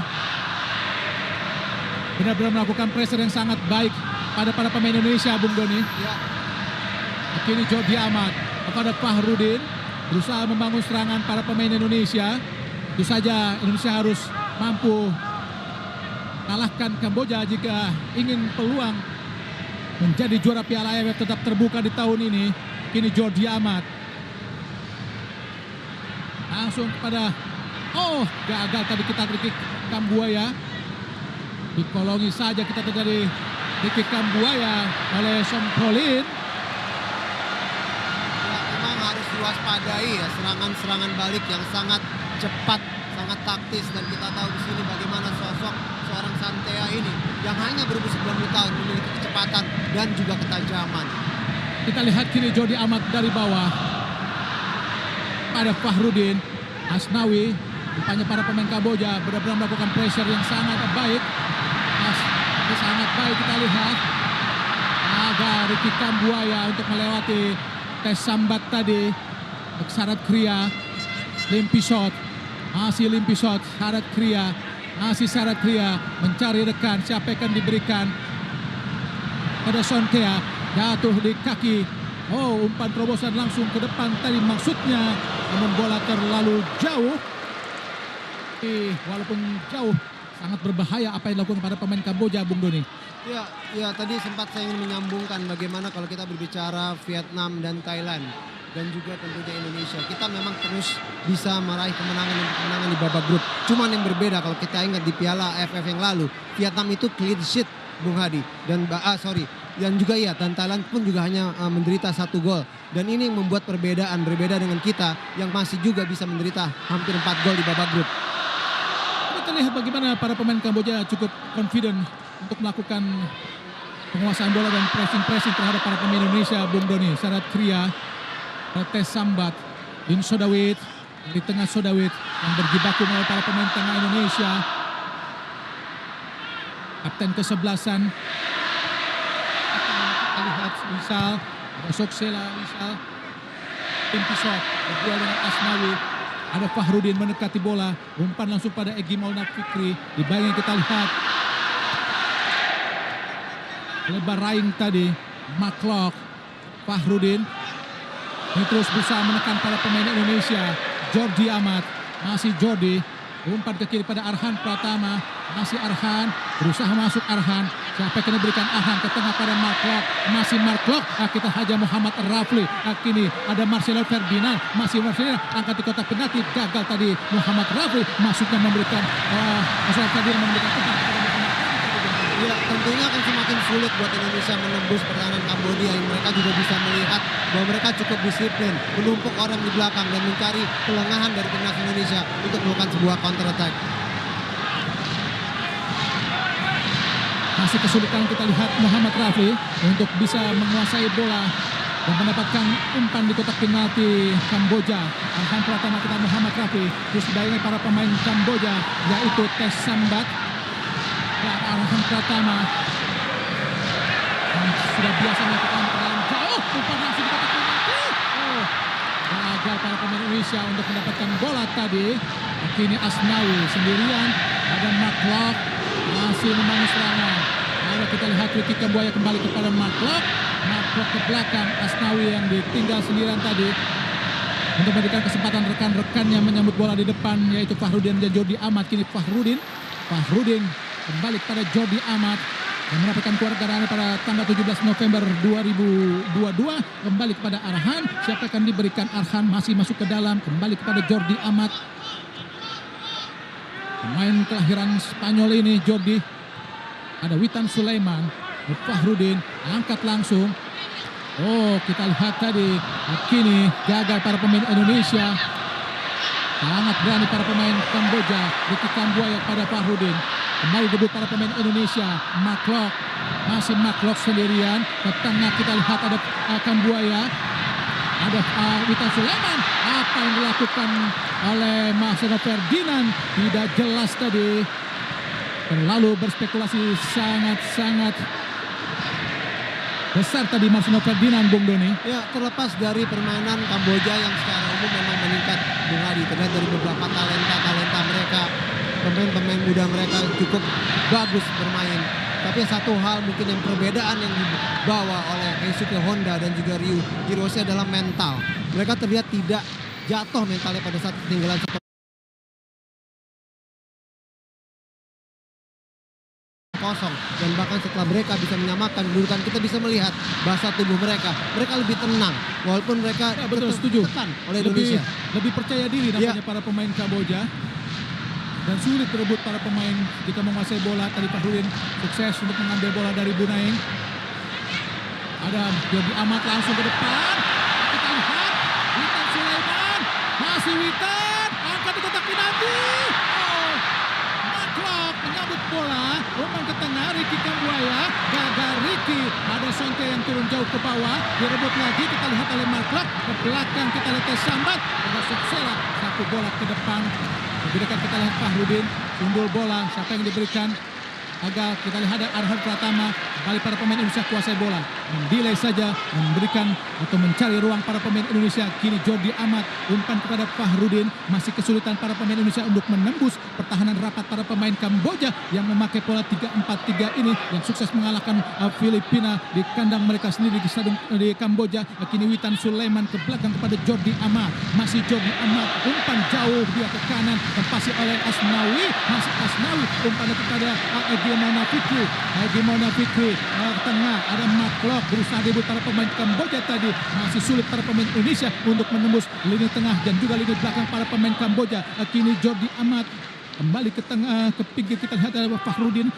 benar-benar melakukan pressure yang sangat baik pada para pemain Indonesia, Bung Doni. Ya, Kini Jordi Amat kepada Fahrudin berusaha membangun serangan para pemain Indonesia. Itu saja Indonesia harus mampu kalahkan Kamboja jika ingin peluang menjadi juara Piala AFF tetap terbuka di tahun ini. Kini Jordi Amat langsung kepada gagal tadi kita Ricky Kambuaya. Dikolongi saja kita dari Ricky Kambuaya oleh Sompolin. ya, memang harus diwaspadai ya serangan-serangan balik yang sangat cepat, sangat taktis, dan kita tahu di sini bagaimana sosok seorang Santea ini yang hanya berumur 90 tahun memiliki kecepatan dan juga ketajaman. Kita lihat kini Jordi Amat dari bawah pada Fahrudin. Asnawi, rupanya para pemain Kamboja benar-benar melakukan pressure yang sangat baik. Sangat baik kita lihat. Ada Ricky Kambuaya untuk melewati tes sambat tadi. Syarat Kria, Limpisot, masih Limpisot, Syarat Kria, masih Syarat Kria mencari rekan. Siapa akan diberikan? Pada Sontea, jatuh di kaki. Umpan terobosan langsung ke depan tadi maksudnya, namun bola terlalu jauh. Walaupun jauh, sangat berbahaya apa yang dilakukan pada pemain Kamboja, Bung Doni. Ya, tadi sempat saya ingin menyambungkan bagaimana kalau kita berbicara Vietnam dan Thailand dan juga tentunya Indonesia. Kita memang terus bisa meraih kemenangan di babak grup. Cuman yang berbeda kalau kita ingat di Piala AFF yang lalu, Vietnam itu clean sheet, Bung Hadi, dan juga dan Thailand pun juga hanya menderita 1 gol. Dan ini yang membuat berbeda dengan kita yang masih juga bisa menderita hampir 4 gol di babak grup. Kita lihat bagaimana para pemain Kamboja cukup confident untuk melakukan penguasaan bola dan pressing terhadap para pemain Indonesia, Bung Doni. Syarat Kria, tes sambat, Din Sodawit, di tengah Sodawit yang berjibaku oleh para pemain tengah Indonesia. Kapten ke-11-an. Kita lihat Wisal, ada Soksela, Wisal, Timpisot, berdua dengan Asnawi. Ada Fahrudin mendekati bola, umpan langsung pada Egy Maulana Fikri. Di bagian kita lihat lebar raing tadi, Maklok, Fahrudin. Ini terus berusaha menekan para pemain Indonesia. Jordi Amat, masih Jordi. Umpan ke kiri pada Arhan Pratama. Masih Arhan, berusaha masuk Arhan. Siapa yang diberikan Arhan ke tengah pada Marklok. Masih Marklok, kita haja Muhammad Rafli. Kini ada Marcelo Ferdinand. Masih Marcelo, angkat di kotak penalti. Gagal tadi Muhammad Rafli. Masuknya memberikan, Marcelo Ferdinand memberikan umpan kepada Muhammad Rafli. Ya, tentunya akan semakin sulit buat Indonesia menembus pertahanan Kamboja yang mereka juga bisa melihat bahwa mereka cukup disiplin, menumpuk orang di belakang dan mencari kelengahan dari timnas Indonesia untuk melakukan sebuah counter attack. Masih kesulitan kita lihat Muhammad Rafli untuk bisa menguasai bola dan mendapatkan umpan di kotak penalti Kamboja. Arhan Pratama kita Muhammad Rafli, terus didayangi para pemain Kamboja yaitu Tes Sambat. Arhan Pratama sudah biasa melakukan perlawanan jauh, umpan langsung di kotak penalti. Gagal para pemain Indonesia untuk mendapatkan bola tadi. Kini Asnawi sendirian, ada Maklok masih membangun serangan. Ada kita lihat Ricky Kambuaya kembali kepada Maklok. Maklok ke belakang, Asnawi yang ditinggal sendirian tadi untuk memberikan kesempatan rekan-rekannya menyambut bola di depan, yaitu Fahrudin dan Jordi Amat. Kini Fahrudin kembali kepada Jordi Amat. yang mendapatkan kewarganegaraan pada tanggal 17 November 2022 kembali kepada Arhan. Siapa akan diberikan? Arhan masih masuk ke dalam, kembali kepada Jordi Amat. Pemain kelahiran Spanyol ini Jordi. Ada Witan Sulaiman, Fahrudin angkat langsung. Oh, kita lihat tadi kini gagal para pemain Indonesia. Sangat berani para pemain Kamboja. Ricky Kambuaya pada Fahrudin. Kembali debut para pemain Indonesia. Maklok, masih Maklok sendirian. Ke tengah kita lihat ada Kambuaya. Ada Witan Sulaiman. Apa yang dilakukan oleh Marcelo Ferdinand tidak jelas tadi. Terlalu berspekulasi sangat-sangat besar tadi Marcelo Ferdinand, Bung Doni. Ya, terlepas dari permainan Kamboja yang secara umum memang meningkat, Bung Hadi, terlihat dari beberapa talenta mereka, pemain-pemain muda mereka cukup bagus bermain. Tapi satu hal mungkin yang perbedaan yang dibawa oleh Keisuke Honda dan juga Ryu Hirose adalah mental. Mereka terlihat tidak jatuh mentalnya pada saat ketinggalan 0, dan bahkan setelah mereka bisa menyamakan kedudukan, kita bisa melihat bahasa tubuh mereka lebih tenang walaupun mereka betul, setuju. tekan oleh Indonesia. Lebih percaya diri nampaknya para pemain Kamboja, dan sulit berebut para pemain jika menguasai bola. Tadi Fahrudin sukses untuk mengambil bola dari Bunaing. Ada Jordi Amat langsung ke depan. Kita lihat Witan Sulaiman, masih Witan angkat di kotak penalti. Menyambut bola, umpan ke tengah, Ricky Kambuaya, gagal Ricky, ada Sonte yang turun jauh ke bawah, direbut lagi, kita lihat oleh Marklok, ke belakang kita lihat Sambat, ada Suksela, satu bola ke depan, lebih dekat kita lihat Fahrudin, sundul bola, siapa yang diberikan, agak kita lihat ada Arhan Pratama, kembali para pemain Indonesia kuasai bola, mendelay saja, memberikan atau mencari ruang para pemain Indonesia. Kini Jordi Amat, umpan kepada Fahrudin, masih kesulitan para pemain Indonesia untuk menembus pertahanan rapat para pemain Kamboja yang memakai pola 3-4-3 ini, yang sukses mengalahkan Filipina di kandang mereka sendiri di Kamboja. Kini Witan Sulaiman ke belakang kepada Jordi Amat, masih Jordi Amat, umpan jauh dia ke kanan, terpasi oleh Asnawi, masih Asnawi, umpan kepada Egy Maulana Fikri ke tengah, ada Maklok berusaha debut para pemain Kamboja tadi, masih sulit para pemain Indonesia untuk menembus lini tengah dan juga lini belakang para pemain Kamboja. Kini Jordi Amat kembali ke tengah, ke pinggir kita lihat ada Fahrudin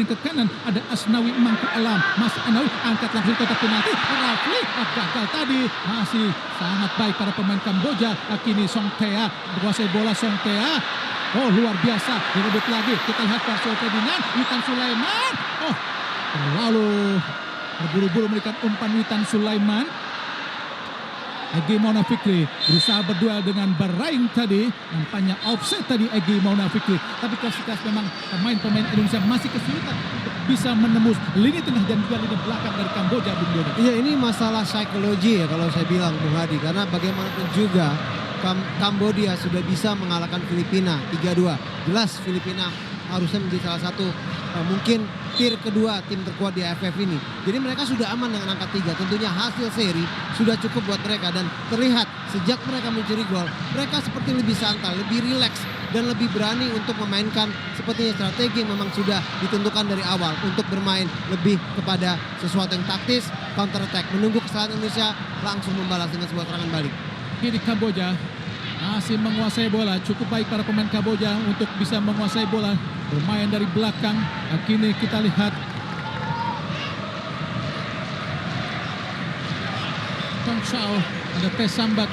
ke kanan, ada Asnawi Mangku Alam, masih Asnawi angkat langsung kotak penalti, Rafli gagal tadi, masih sangat baik para pemain Kamboja. Kini Song Thea menguasai bola, Song Thea, oh luar biasa, direbut lagi, kita lihat Marcelo Ferdinand, Witan Sulaiman, oh terlalu terburu-buru memberikan umpan Witan Sulaiman. Egy Maulana Fikri berusaha berduel dengan Bahrain tadi, nampaknya offset tadi Egy Maulana Fikri, tapi kelas memang pemain-pemain Indonesia masih kesulitan untuk bisa menembus lini tengah dan juga lini belakang dari Kamboja, Bung Doni. Iya, ini masalah psikologi ya kalau saya bilang, Bung Hadi, karena bagaimanapun juga Kamboja sudah bisa mengalahkan Filipina 3-2. Jelas Filipina harusnya menjadi salah satu mungkin tier kedua tim terkuat di AFF ini. Jadi mereka sudah aman dengan angka 3. Tentunya hasil seri sudah cukup buat mereka, dan terlihat sejak mereka mencuri gol, mereka seperti lebih santai, lebih rileks, dan lebih berani untuk memainkan sepertinya strategi yang memang sudah ditentukan dari awal untuk bermain lebih kepada sesuatu yang taktis, counter attack, menunggu kesalahan Indonesia langsung membalas dengan sebuah serangan balik. Kini Kamboja masih menguasai bola, cukup baik para pemain Kamboja untuk bisa menguasai bola, bermain dari belakang. Kini kita lihat Tong Shao, ada Sambat,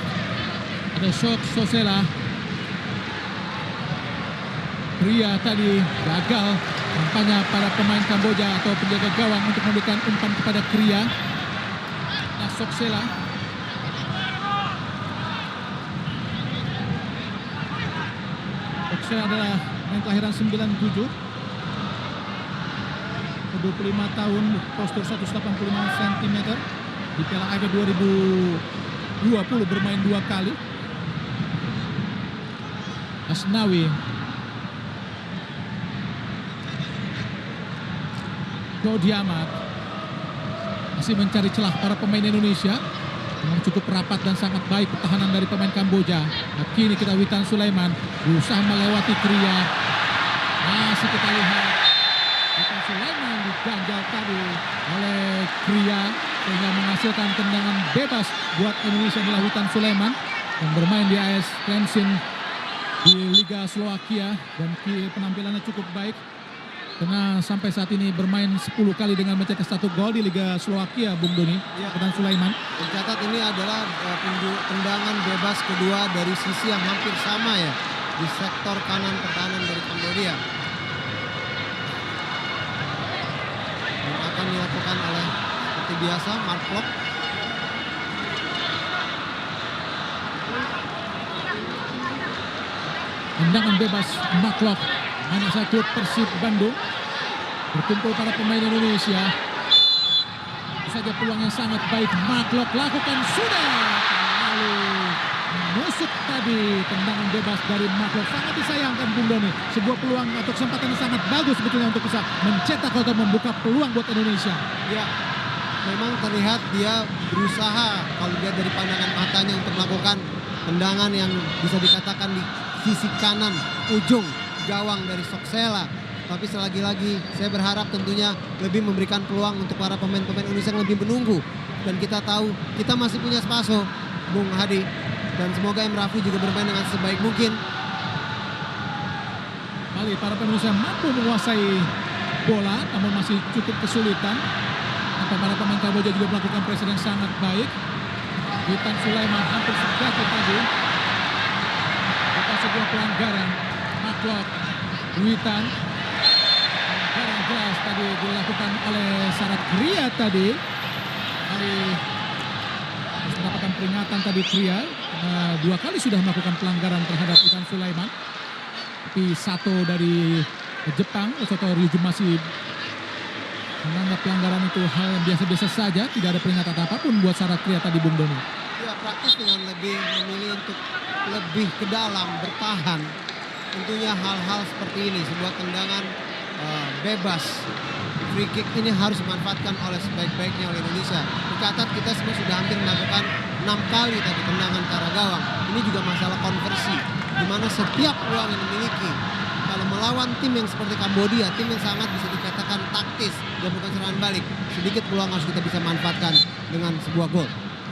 ada Sok Sosela. Pria tadi gagal nampaknya para pemain Kamboja atau penjaga gawang untuk memberikan umpan kepada Kria. Nah, Soksela. Soksela adalah pemain kelahiran 97. 25 tahun, postur 185 cm. Di Piala AFF 2020 bermain 2 kali. Asnawi. Jordi Amat masih mencari celah para pemain Indonesia. Memang cukup rapat dan sangat baik pertahanan dari pemain Kamboja. Nah, kini kita Witan Sulaiman berusaha melewati Kria. Masih kita lihat Witan Sulaiman diganjal tadi oleh Kria sehingga menghasilkan tendangan bebas buat Indonesia adalah Witan Sulaiman yang bermain di AS Trenčín di Liga Slovakia dan penampilannya cukup baik karena sampai saat ini bermain 10 kali dengan mencetak 1 gol di Liga Slovakia, Bung Doni. Witan Sulaiman. Tercatat ini adalah tendangan bebas kedua dari sisi yang hampir sama ya di sektor kanan pertahanan dari Kambodia. Dan akan dilakukan oleh seperti biasa Mark Klok. Tendangan bebas Mark Klok. Anak saya klub Persib Bandung. Berkumpul para pemain Indonesia. Itu saja peluang yang sangat baik. Mark Klok lakukan sudah. Lalu menusuk tadi tendangan bebas dari Mark Klok. Sangat disayangkan Bung Doni. Sebuah peluang atau kesempatan yang sangat bagus sebetulnya untuk bisa mencetak atau membuka peluang buat Indonesia. Ya, memang terlihat dia berusaha kalau lihat dari pandangan matanya untuk melakukan tendangan yang bisa dikatakan di sisi kanan ujung gawang dari Soksela. Tapi selagi-lagi saya berharap tentunya lebih memberikan peluang untuk para pemain-pemain Indonesia yang lebih menunggu. Dan kita tahu kita masih punya Spaso, Bung Hadi. Dan semoga M. Rafi juga bermain dengan sebaik mungkin. Kali para pemain Indonesia mampu menguasai bola namun masih cukup kesulitan. Para pemain Kamboja juga melakukan pressure yang sangat baik. Witan Sulaiman hampir terjatuh tadi. Bukan sebuah pelanggaran. Maklok Witan. Pelanggaran jelas tadi dilakukan oleh Sarat Kria tadi. Kali mendapatkan peringatan tadi Kria. 2 kali sudah melakukan pelanggaran terhadap Witan Sulaiman. Tapi satu dari Jepang, Soto Ryujin masih menganggap pelanggaran itu hal yang biasa-biasa saja, tidak ada peringatan apapun buat Sarat Kria tadi, Bung Doni. Ya, praktis dengan lebih memilih untuk lebih ke dalam bertahan. Tentunya hal-hal seperti ini, sebuah tendangan bebas free kick ini harus dimanfaatkan oleh sebaik-baiknya oleh Indonesia. Dicatat kita semua sudah hampir melakukan 6 kali tadi tendangan ke arah gawang. Ini juga masalah konversi, di mana setiap peluang yang dimiliki kalau melawan tim yang seperti Kambodia, tim yang sangat bisa dikatakan taktis dan bukan serangan balik, sedikit peluang harus kita bisa manfaatkan dengan sebuah gol.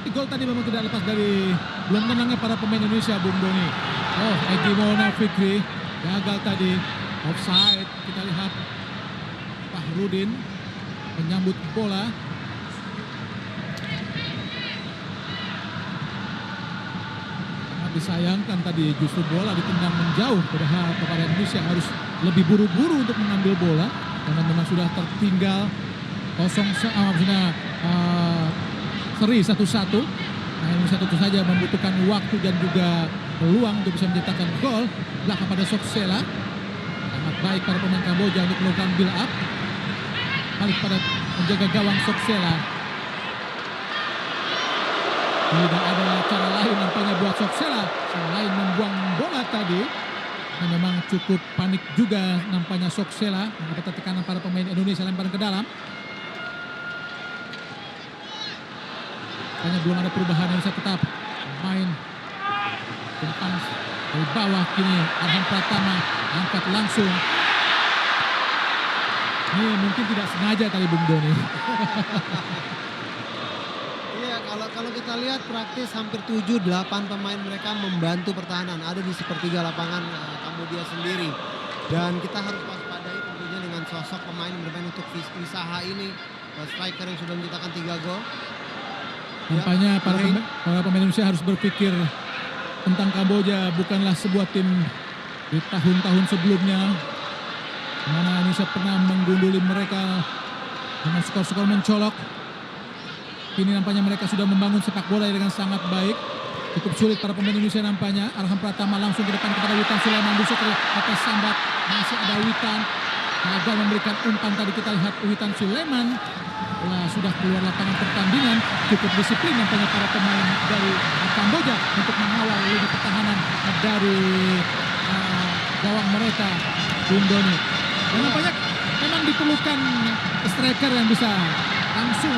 Gol tadi memang tidak lepas dari belum tenangnya para pemain Indonesia, Bung Doni. Oh, Egy Maulana Fikri gagal tadi, offside. Kita lihat Fahrudin menyambut bola. Sangat disayangkan tadi justru bola ditendang menjauh, padahal kepada Indonesia harus lebih buru-buru untuk mengambil bola karena memang sudah tertinggal seri 1-1. Nah, Indonesia tentu saja membutuhkan waktu dan juga peluang untuk bisa menciptakan gol. Belakang pada Soksela. Sangat baik para pemain Kamboja untuk melakukan build up. Balik pada menjaga gawang Soksela. Tidak ada cara lain nampaknya buat Soksela selain membuang bola tadi. Dan memang cukup panik juga nampaknya Soksela. Mendapat tekanan para pemain Indonesia lemparan ke dalam. Hanya belum ada perubahan yang bisa tetap main depan dari bawah. Kini Arhan Pratama angkat langsung. Ini mungkin tidak sengaja kali Bung Doni. Iya, kalau kita lihat praktis hampir 7-8 pemain mereka membantu pertahanan. Ada di sepertiga lapangan Kambodia sendiri. Dan kita harus waspadai tentunya dengan sosok pemain yang bermain untuk Wisaha ini. Striker yang sudah menciptakan 3 gol. Nampaknya para pemain Indonesia harus berpikir tentang Kamboja bukanlah sebuah tim di tahun-tahun sebelumnya mana Indonesia pernah menggunduli mereka dengan skor-skor mencolok. Kini nampaknya mereka sudah membangun sepak bola dengan sangat baik. Cukup sulit para pemain Indonesia nampaknya. Arhan Pratama langsung ke depan kepada Witan Sulaiman, busuk ke atas sambat. Masih ada Witan. Gagal memberikan umpan tadi, kita lihat Witan Sulaiman. Sudah keluar lapangan pertandingan, cukup disiplin nampaknya para pemain dari Kamboja untuk mengawal lini pertahanan dari gawang mereka, Bung Doni. Dan nampaknya memang diperlukan striker yang bisa langsung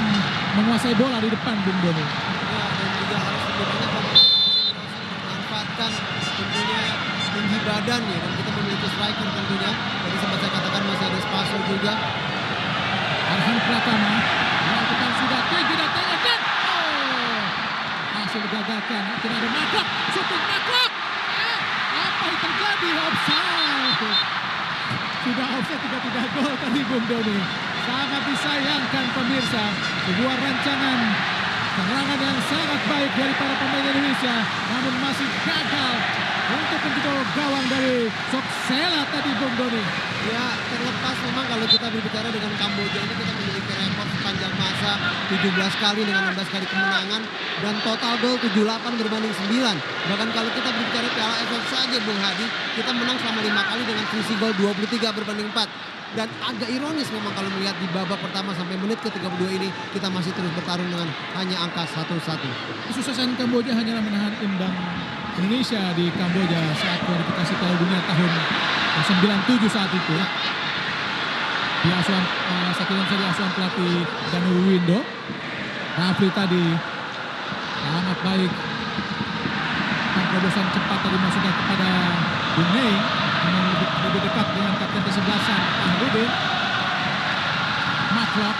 menguasai bola di depan, Bung Doni. Ya, dan juga harus lebih banyak memanfaatkan tentunya tinggi badannya, dan kita memiliki striker tentunya. Tadi sempat saya katakan masih ada Spaso juga. Arhan Pratama melakukan sudah tidak tengah dan hasil digagalkan. Tidak ada Maklok, shooting Maklok. Apa yang terjadi? Offside. Sudah offside tidak gol tadi Bung Doni. Sangat disayangkan pemirsa. Sebuah rancangan serangan yang sangat baik dari para pemain Indonesia, namun masih gagal untuk menjebol gawang dari Soksela tadi Bung Doni. Ya, terlepas memang kalau kita berbicara dengan Kamboja ini kita memiliki rekor sepanjang masa 17 kali dengan 16 kali kemenangan dan total gol 78 berbanding 9. Bahkan kalau kita berbicara Piala AFF saja Bung Hadi, kita menang selama 5 kali dengan selisih gol 23 berbanding 4. Dan agak ironis memang kalau melihat di babak pertama sampai menit ke-32 ini kita masih terus bertarung dengan hanya angka 1-1. Kesuksesan Kamboja hanyalah menahan imbang Indonesia di Kamboja saat kualifikasi Piala Dunia tahun 97 saat itu. Di asuhan asuhan pelatih Danu Windo. Rafli tadi sangat baik. Terobosan cepat tadi masukkan kepada Bunei. Lebih dekat dengan kapten kesebelasan Ahmudin. Maklok.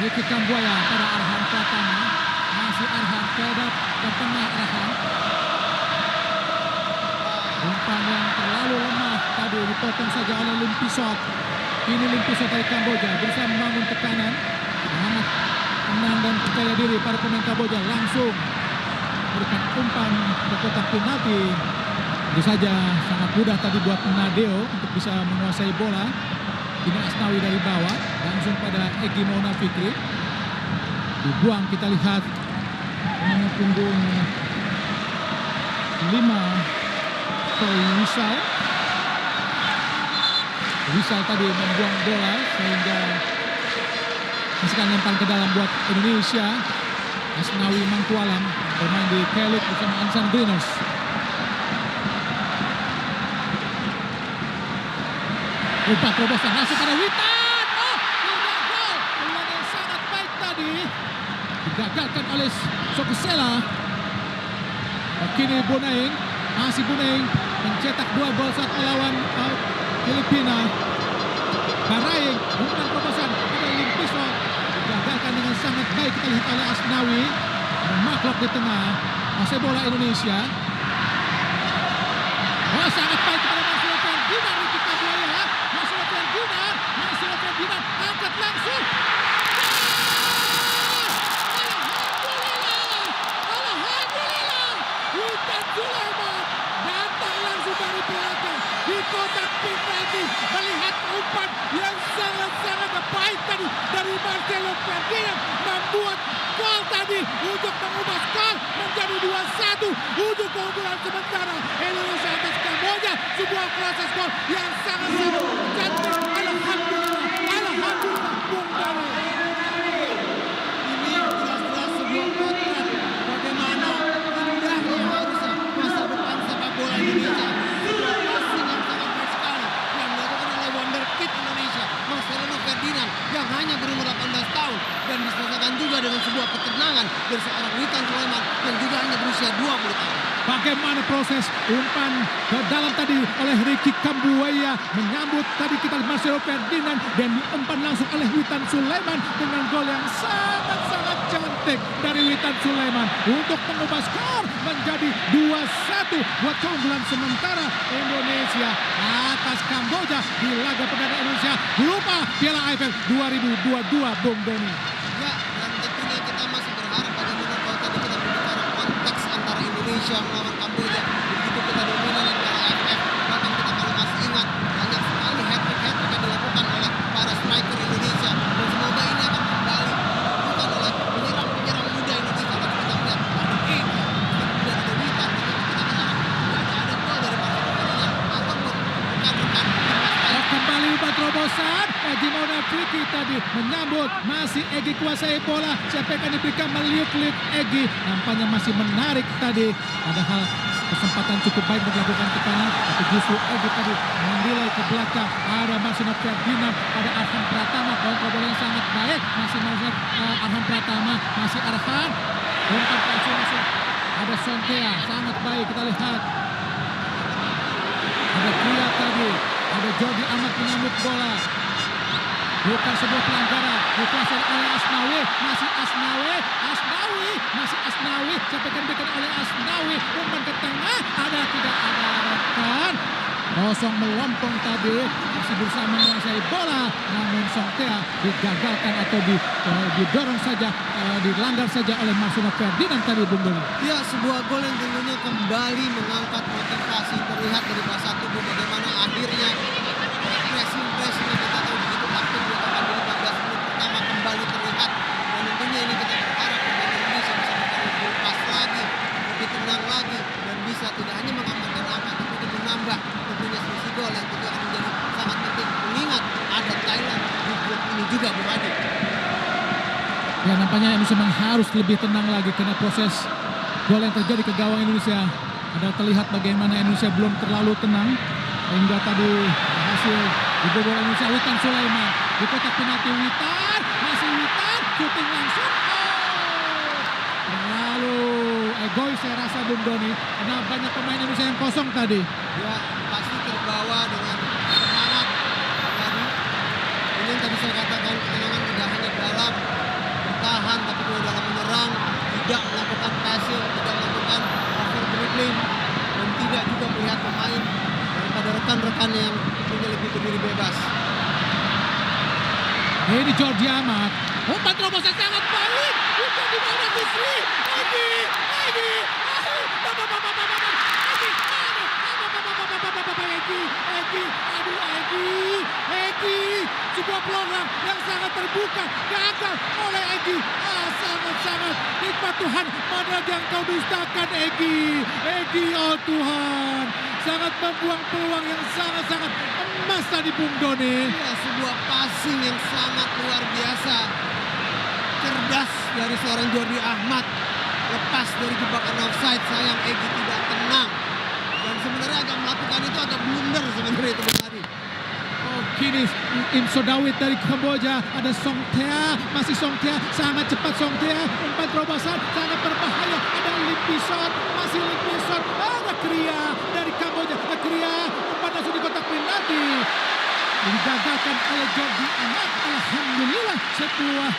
Ricky Kambuaya pada Arhan Pratama. Masih Arhan ke tengah Arhan. Umpan yang terlalu lemah tadi dipotong saja oleh Limpisot. Ini Limpisot dari Kamboja berusaha membangun tekanan. Sangat tenang dan percaya diri para pemain Kamboja langsung berikan umpan ke kotak penalti. Tentu saja sangat mudah tadi buat Nadeo untuk bisa menguasai bola. Ini Asnawi dari bawah langsung pada Egy Maulana Fikri. Dibuang, kita lihat nomor punggung 5 Wisal. Wisal tadi membuang bola sehingga masukkan lempar ke dalam buat Indonesia. Asnawi Mangkualam bermain di K-League bersama Ansan Greeners. Umpan terobosan langsung pada Witan. Oh, tidak gol. Peluang yang sangat baik tadi digagalkan oleh Soksela. Kini Bunaing, masih Bunaing mencetak 2 gol saat melawan Filipina. Baraing, umpan terobosan pada Limpisot digagalkan dengan sangat baik, kita lihat oleh Asnawi. Maklok di tengah, masih bola Indonesia. Oh, sangat baik pada Marcelo Ferdinand. Ricky Kambuaya, Marcelo Ferdinand angkat langsung. Alhamdulillah, Witan Sulaiman datang langsung dari belakang di kotak penalti melihat umpan yang sangat-sangat baik tadi dari Marcelo Ferdinand membuat gol tadi untuk mengubah skor menjadi 2-1 untuk keunggulan sementara Indonesia atas Kamboja. Sebuah proses gol yang sangat-sangat cantik. Alhamdulillah Bung Dani. Ini jelas-jelas sebuah potret bagaimana indahnya harusnya masa depan sepak bola Indonesia. Sebuah passing yang sangat baik sekali yang dilakukan oleh wonderkid Indonesia Marcelo Ferdinand yang hanya berumur 18 tahun dan diselesaikan juga dengan sebuah ketenangan dari seorang Witan Sulaiman yang juga hanya berusia 20 tahun. Bagaimana proses umpan ke dalam tadi oleh Ricky Kambuaya menyambut tadi kita Marcelo Ferdinand dan diumpan langsung oleh Witan Sulaiman dengan gol yang sangat-sangat cantik dari Witan Sulaiman untuk mengubah skor menjadi 2-1 buat keunggulan sementara Indonesia atas Kamboja di laga perdana Indonesia berupa Piala AFF 2022 Bung Doni. Ya, dan tentunya kita masih berharap bagaimana kalau tadi kita berbicara konteks antara Indonesia melawan Kamboja begitu kita dominan di Piala AFF. Bahkan kita kalau masih ingat banyak sekali hat-trick yang dilakukan oleh para striker Indonesia dan semoga ini akan kembali dilakukan oleh penyerang muda Indonesia. Tapi kita melihat ada Egy, kemudian ada Witan, kita berharap ada gol dari Marcelo Ferdinand ataupun rekan-rekan timnas. Kembali umpan terobosan Egy Maulana Fikri tadi menyambut, masih Egy kuasai bola, siapa yang akan diberikan meliuk-liuk Egy, nampaknya masih menarik tadi, padahal kesempatan cukup baik untuk melakukan tekanan, tapi justru Egy tadi menilai ke belakang, ada Marcelo Ferdinand, ada Arhan Pratama, kontrol bola yang sangat baik, masih Arhan Pratama, masih Arhan, umpan langsung ada Sontea, sangat baik kita lihat, ada Kria tadi, Ada Jordi Amat menyambut bola. Bukan sebuah pelanggaran. Dikuasai oleh Asnawi. Masih Asnawi. Masih Asnawi. Sampaikan oleh Asnawi. Umpan ke tengah. Tidak ada rekan. Kosong melompong tadi. Masih berusaha menguasai bola. Namun Songthea digagalkan atau didorong saja. Dilanggar saja oleh Marcelino Ferdinand tadi, Bung Doni. Ya, sebuah gol yang tentunya kembali mengangkat motivasi. Terlihat dari bahasa tubuh bagaimana akhirnya pressing yang kita tahu begitu aktif di 15 menit pertama kembali terlihat. Dan tentunya ini kita berharap pemain Indonesia bisa lebih pas lagi, lebih tenang lagi, dan bisa tidak hanya mengamankan angka tapi juga menambah tentunya selisih gol yang tentu akan menjadi sangat penting. Mengingat ada Thailand di grup ini juga, Bung Adi. Ya, nampaknya Indonesia memang harus lebih tenang lagi karena proses gol yang terjadi ke gawang Indonesia. Ada terlihat bagaimana Indonesia belum terlalu tenang hingga tadi hasil dibobol Indonesia. Witan Sulaiman di kotak penalti. Witan, masih Witan, syuting langsung. Terlalu egois saya rasa, Bung Doni, karena banyak pemain Indonesia yang kosong tadi. Ya, pasti terbawa dengan semangat tadi. Ini yang tadi saya katakan, ketenangan tidak hanya dalam bertahan tapi juga dalam menyerang, tidak melakukan passing, tidak melakukan over dribbling, dan tidak juga melihat pemain daripada rekan-rekan yang punya lebih berdiri bebas. Ini Jordi Amat. Umpan terobosan sangat baik. Itu di mana Bisri? Egy, sebuah peluang yang sangat terbuka, gagal oleh Egy. Sangat-sangat nikmat Tuhan, mana yang kau dustakan Egy, oh Tuhan, sangat membuang peluang yang sangat-sangat emas tadi, Bung Doni. Ya, sebuah passing yang sangat luar biasa, cerdas dari seorang Jordi Amat, lepas dari jebakan offside. Sayang Egy tidak tenang. Dan sebenarnya agak melakukan itu agak blunder sebenarnya itu tadi. Oh, kini Imsodawit dari Kamboja, ada Songthea, masih Songthea, sangat cepat Songthea, umpan terobosan sangat berbahaya, ada Limpisot, masih Limpisot, ada Kria dari Kamboja, Kria, umpan langsung di kotak penalti, digagalkan oleh Jordi Amat. Alhamdulillah, sebuah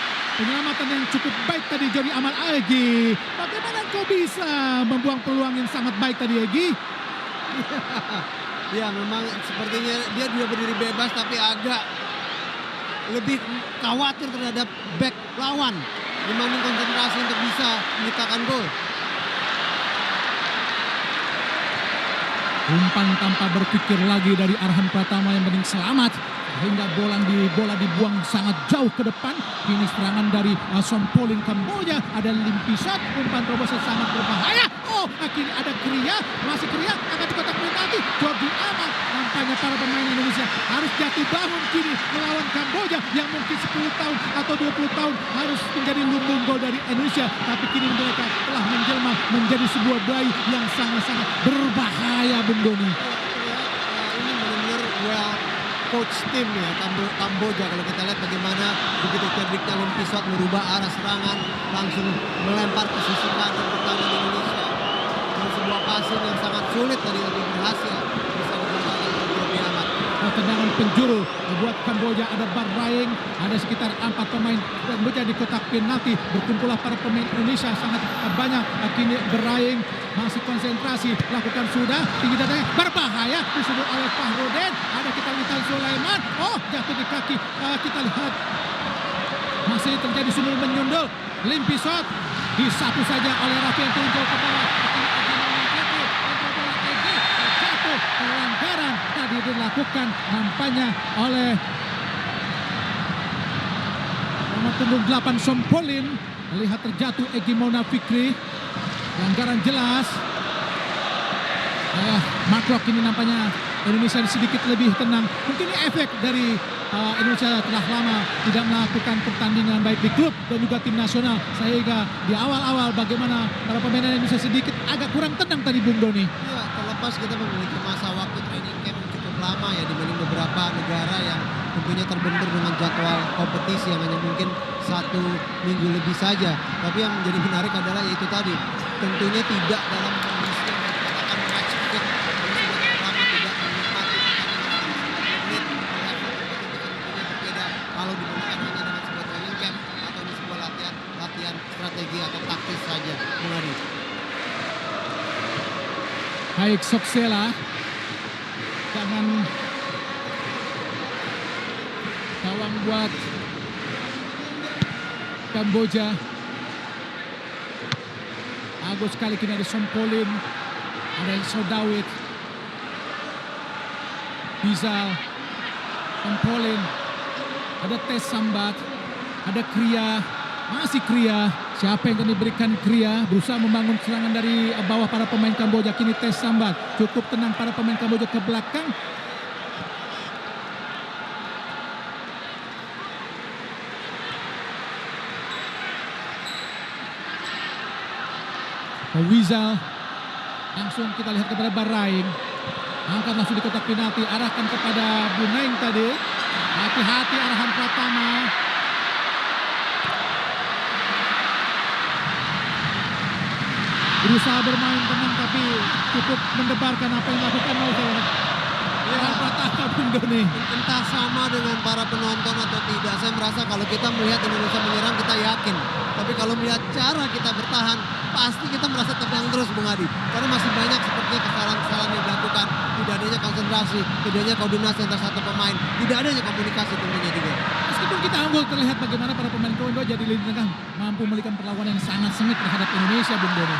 penyelamatan yang cukup baik tadi Jordi Amat. Egy, bagaimana kau bisa membuang peluang yang sangat baik tadi, Egy? Ya, memang sepertinya dia juga berdiri bebas tapi agak lebih khawatir terhadap back lawan dibanding konsentrasi untuk bisa menciptakan gol. Umpan tanpa berpikir lagi dari Arhan Pratama yang penting selamat. Hingga bola dibuang sangat jauh ke depan. Kini serangan dari Sompolin Kamboja. Ada Limpisat, umpan terobosan sangat berbahaya. Oh, akhirnya ada Kria, masih Kria akan di kotak penalti. Jordi Amat, nampaknya para pemain Indonesia harus jatuh bangun kini melawan Kamboja yang mungkin 10 tahun atau 20 tahun harus menjadi lumbung gol dari Indonesia. Tapi kini mereka telah menjelma menjadi sebuah bayi yang sangat-sangat berbahaya, Bung Doni. Ini benar-benar well coach tim ya Kamboja. Kalau kita lihat bagaimana begitu cerdiknya Limpisot merubah arah serangan, langsung melempar ke sisi kanan pertahanan Indonesia. Dan sebuah passing yang sangat sulit tadi tapi berhasil bisa digunakan oleh Jordi Amat. Tendangan penjuru buat Kamboja, ada Barraing, ada sekitar 4 pemain Kamboja di kotak penalti. Berkumpullah para pemain Indonesia sangat banyak. Kini Barraing masih konsentrasi, lakukan sudah tinggi dadanya berbahaya disebut oleh Fahrudin. Ada kita Witan Sulaiman, oh jatuh di kaki. Kita lihat masih terjadi sundul menyundul. Limpisot disapu saja oleh Raffi yang turun ke bawah. Jatuh, pelanggaran tadi dilakukan nampaknya oleh nomor punggung 8 Sompolin. Melihat terjatuh Egy Maulana Fikri. Pelanggaran jelas. Mark ini nampaknya Indonesia sedikit lebih tenang. Mungkin ini efek dari Indonesia telah lama tidak melakukan pertandingan baik di klub dan juga tim nasional. Sehingga di awal-awal bagaimana para pemain Indonesia sedikit agak kurang tenang tadi, Bung Doni. Ya, terlepas kita memiliki masa waktu training camp yang cukup lama ya dibanding beberapa negara yang tentunya terbentur dengan jadwal kompetisi yang hanya mungkin 1 minggu lebih saja. Tapi yang menjadi menarik adalah yaitu tadi, tentunya tidak dalam kondisi yang dikatakan match fit. Sudah lama tidak menikmati pertandingan. Baik Soksela. Jangan gawang buat Kamboja. Bagus sekali kini ada Sompolin. Ada Sodawit. Bizal. Sompolin. Ada Tes Sambat. Ada Kria. Masih Kria. Siapa yang akan diberikan Kria? Berusaha membangun serangan dari bawah para pemain Kamboja. Kini Tes Sambat. Cukup tenang para pemain Kamboja ke belakang. Wizal. Langsung kita lihat kepada Bahrain. Angkat langsung di kotak penalti. Arahkan kepada Bunaing tadi. Hati-hati arahan Pratama. Berusaha bermain tenang tapi cukup mendebarkan apa yang dilakukan oleh arahan Pratama Bung Doni. Entah sama dengan para penonton atau tidak. Saya merasa kalau kita melihat Indonesia menyerang kita yakin. Tapi kalau melihat cara kita bertahan, pasti kita merasa tegang terus Bung Adi. Karena masih banyak sepertinya kesalahan-kesalahan yang dilakukan. Tidak adanya konsentrasi, tidak adanya koordinasi antara satu pemain, tidak adanya komunikasi tentunya juga. Meskipun kita unggul, terlihat bagaimana para pemain Kamboja di lini tengah mampu memberikan perlawanan yang sangat sengit terhadap Indonesia Bung Doni.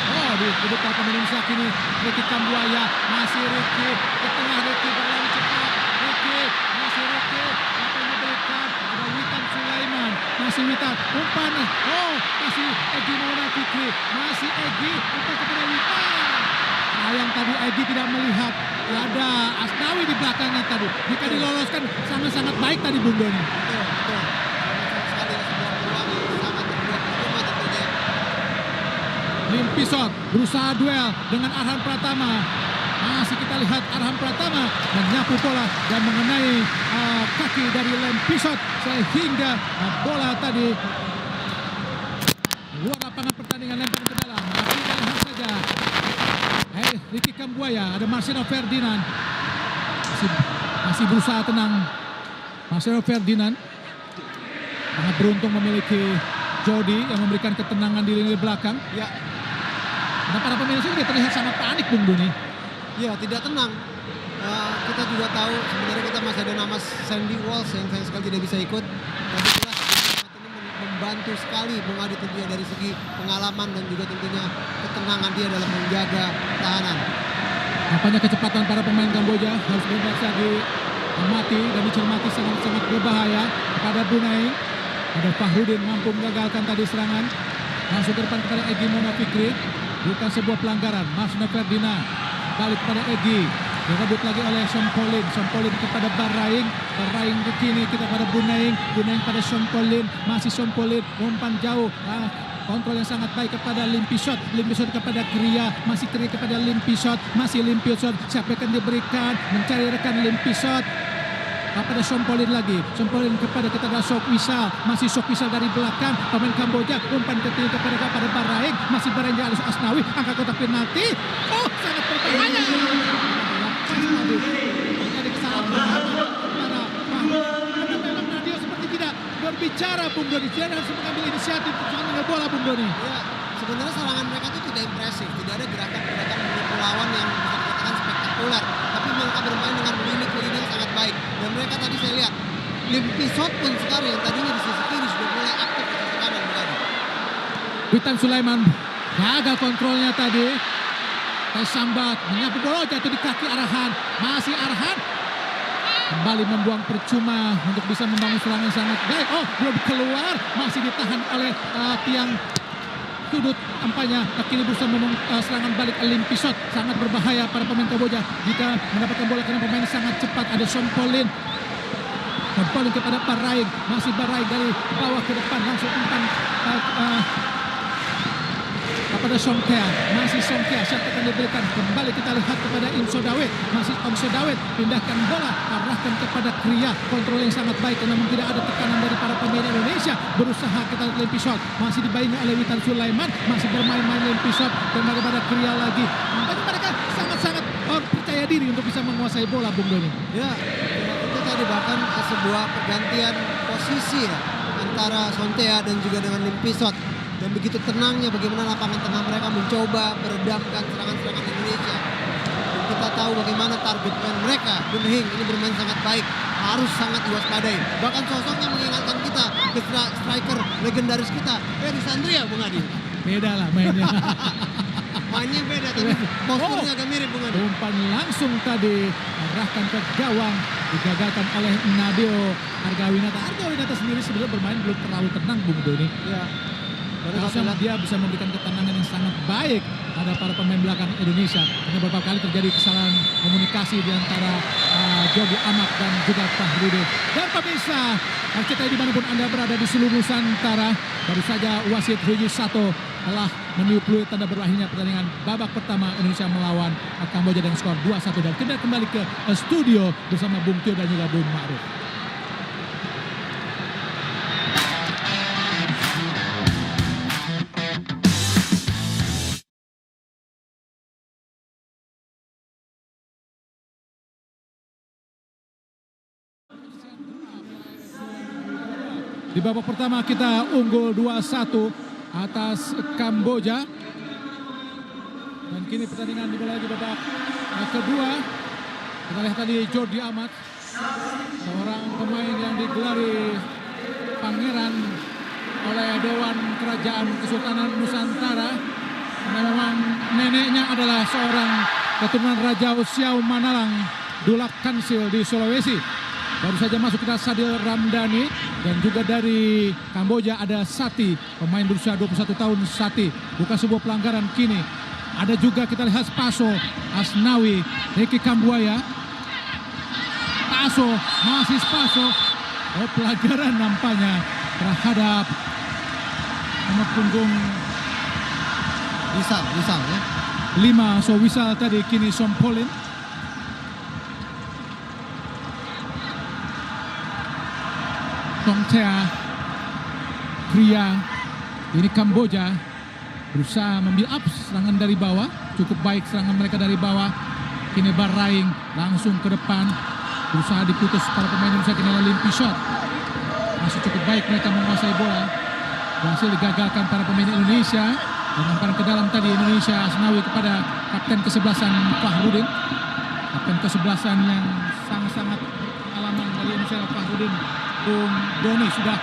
Oh, di sudut para pemain Indonesia kini Ricky Kambuaya, masih Ricky ke tengah, Ricky berlari cepat, Ricky, masih Ricky, apa yang diberikan, ada Witan Sulaiman, masih Witan, umpan, oh masih Egy Maulana Fikri, masih Egy, umpan kepada Witan. Sayang tadi Egy tidak melihat ada Asnawi di belakangnya tadi. Jika diloloskan sangat-sangat baik tadi Bung Doni. Betul, betul. Sekali sebuah peluang yang sangat terbuat percuma tentunya. Lim Pisot berusaha duel dengan Arhan Pratama. Masih kita lihat Arhan Pratama menyapu bola dan mengenai kaki dari Lim Pisot sehingga bola tadi luar lapangan pertandingan, lempar ke dalam. Tapi kita lihat saja. Ricky Kambuaya, ada Marcelo Ferdinand. Masih berusaha tenang. Marcelo Ferdinand sangat beruntung memiliki Jody yang memberikan ketenangan di lini belakang. Ya, Nah, para pemain sini terlihat sangat panik Bung Doni. ya tidak tenang. Kita juga tahu sebenarnya kita masih ada nama Sandy Walsh yang sayang sekali tidak bisa ikut. Tapi jelas ini membantu sekali Bung Adi tentunya dari segi pengalaman dan juga tentunya ketenangan dia dalam menjaga tahanan. Nampaknya kecepatan para pemain Kamboja harus benar-benar diamati dan dicermati, sangat-sangat berbahaya kepada Bunaing. Ada Fahrudin mampu menggagalkan tadi serangan. Langsung ke depan kepada Egy Maulana Fikri. Bukan sebuah pelanggaran. Marcelo Ferdinand balik kepada Egy. Direbut lagi oleh Sompolin. Sompolin kepada Bahrain. Bahrain ke kini kita pada Bunaing. Bunaing pada Sompolin. Masih Sompolin. Umpan jauh. Kontrol yang sangat baik kepada Lim Pisot. Lim Pisot kepada Kria. Masih Kria kepada Lim Pisot. Masih Lim Pisot. Siapa yang akan diberikan? Mencari rekan Lim Pisot. Pada Sompolin lagi. Sompolin kepada kita ada Sok Wisal. Masih Sok Wisal dari belakang. Pemain Kamboja. Umpan kecil kepada Bahrain. Masih Bahrain di Alus Asnawi. Angkat kotak penalti. Oh, sangat berbahaya. Jadi kesalahan para memang Nadio seperti tidak berbicara Bung Doni. Dia harus mengambil inisiatif untuk mengambil bola Bung Doni. Ya, sebenarnya serangan mereka itu tidak impresif. Tidak ada gerakan-gerakan melawan yang bisa dikatakan spektakuler. Tapi mereka bermain dengan lini yang sangat baik. Dan mereka tadi saya lihat Lim Pisot pun sekarang yang tadinya di sisi kiri sudah mulai aktif di sisi kanan tadi. Witan Sulaiman gagal kontrolnya tadi. Tes Sambat menyapu bola jatuh di kaki Arhan. Masih Arhan kembali membuang percuma untuk bisa membangun serangan sangat baik. Oh, belum keluar, masih ditahan oleh tiang sudut empanya. Kini berusaha serangan balik Lim Pisot. Sangat berbahaya para pemain Kamboja jika mendapatkan bola karena pemain sangat cepat. Ada Sompolin. Sompolin kepada Bahrain. Masih Bahrain dari bawah ke depan langsung umpan kepada Songkea. Masih Songkea. Siapa akan diberikan? Kembali kita lihat kepada Im Sodawit. Masih Om Sodawit. Pindahkan bola. Arahkan kepada Kria. Kontrol yang sangat baik. Namun tidak ada tekanan dari para pemain Indonesia. Berusaha kita lihat Lim Pisot. Masih dibayangi oleh Witan Sulaiman. Masih bermain-main Lim Pisot. Kembali kepada Kria lagi. Nampaknya mereka sangat-sangat percaya diri untuk bisa menguasai bola Bung Doni. Ya, itu tadi bahkan sebuah pergantian posisi ya antara Sontea dan juga dengan Lim Pisot. dan begitu tenangnya bagaimana lapangan tengah mereka mencoba meredamkan serangan-serangan Indonesia. Dan kita tahu bagaimana target man mereka, Bung Hing ini bermain sangat baik, harus sangat diwaspadai. Bahkan sosoknya mengingatkan kita ke striker legendaris kita, Ferry Sandria, Bung Adi. Beda lah mainnya. Mainnya beda, tapi posturnya agak mirip, Bung Adi. Umpan langsung tadi arahkan ke gawang, digagalkan oleh Nadio Argawinata. Argawinata sendiri sebenarnya bermain belum terlalu tenang, Bung Doni. Ya. Harusnya dia bisa memberikan ketenangan yang sangat baik pada para pemain belakang Indonesia. Karena beberapa kali terjadi kesalahan komunikasi di antara Jordi Amat dan juga Fahrudin. Dan pemirsa, RCTI dimanapun Anda berada di seluruh Nusantara, baru saja wasit Rudy Sato telah meniup peluit tanda berakhirnya pertandingan babak pertama Indonesia melawan Kamboja dengan skor 2-1. Dan kita kembali ke studio bersama Bung Tio dan juga Bung Ma'ruf. Di babak pertama kita unggul 2-1 atas Kamboja. Dan kini pertandingan dimulai di babak kedua. Kita lihat tadi Jordi Amat, seorang pemain yang digelari pangeran oleh Dewan Kerajaan Kesultanan Nusantara. Karena memang neneknya adalah seorang keturunan Raja Usiau Manalang Dulak Kansil di Sulawesi. Baru saja masuk kita Sadil Ramdhani, dan juga dari Kamboja ada Sati, pemain berusia 21 tahun Sati. Bukan sebuah pelanggaran kini. Ada juga kita lihat Spaso, Asnawi, Ricky Kambuaya. Spaso, masih Spaso. Oh, pelanggaran nampaknya terhadap nomor punggung Wisal ya. 5. So Wisal tadi kini Sompolin. Songthea, Kria, ini Kamboja berusaha membuild up serangan dari bawah. Cukup baik serangan mereka dari bawah. Kini Barraing langsung ke depan, berusaha diputus para pemain Indonesia. Kini Limpi shot, masih cukup baik mereka menguasai bola. Berhasil digagalkan para pemain Indonesia. Dan umpan ke dalam tadi Indonesia, Asnawi kepada kapten kesebelasan Fahrudin. Kapten kesebelasan yang sangat-sangat pengalaman dari Indonesia, Fahrudin. Bung Doni sudah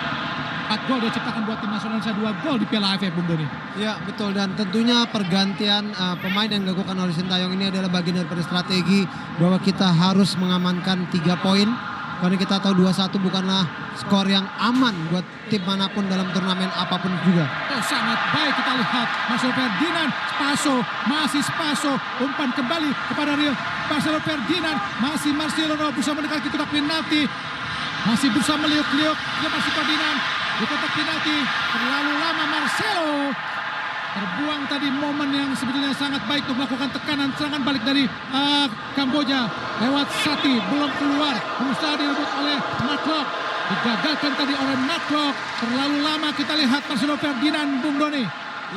4 gol dia ciptakan buat tim nasional Indonesia, 2 gol di Piala AFF, Bung Doni. Ya betul, dan tentunya pergantian pemain yang dilakukan oleh Sintayong ini adalah bagian daripada strategi bahwa kita harus mengamankan 3 poin. Karena kita tahu 2-1 bukanlah skor yang aman buat tim manapun dalam turnamen apapun juga. Oh, sangat baik kita lihat Marcelo Ferdinand, Spaso, masih Spaso, umpan kembali kepada Rio Marcelo Ferdinand, masih Marcelo berusaha mendekati kotak penalti. Masih berusaha meliuk-liuk, dia masih Ferdinand di kotak penalti. Terlalu lama Marcelo. Terbuang tadi momen yang sebetulnya sangat baik untuk melakukan tekanan serangan balik dari Kamboja. Lewat Sati, belum keluar. Berusaha direbut oleh Matlock. Digagalkan tadi oleh Matlock. Terlalu lama kita lihat Marcelo Ferdinand, Bung Doni.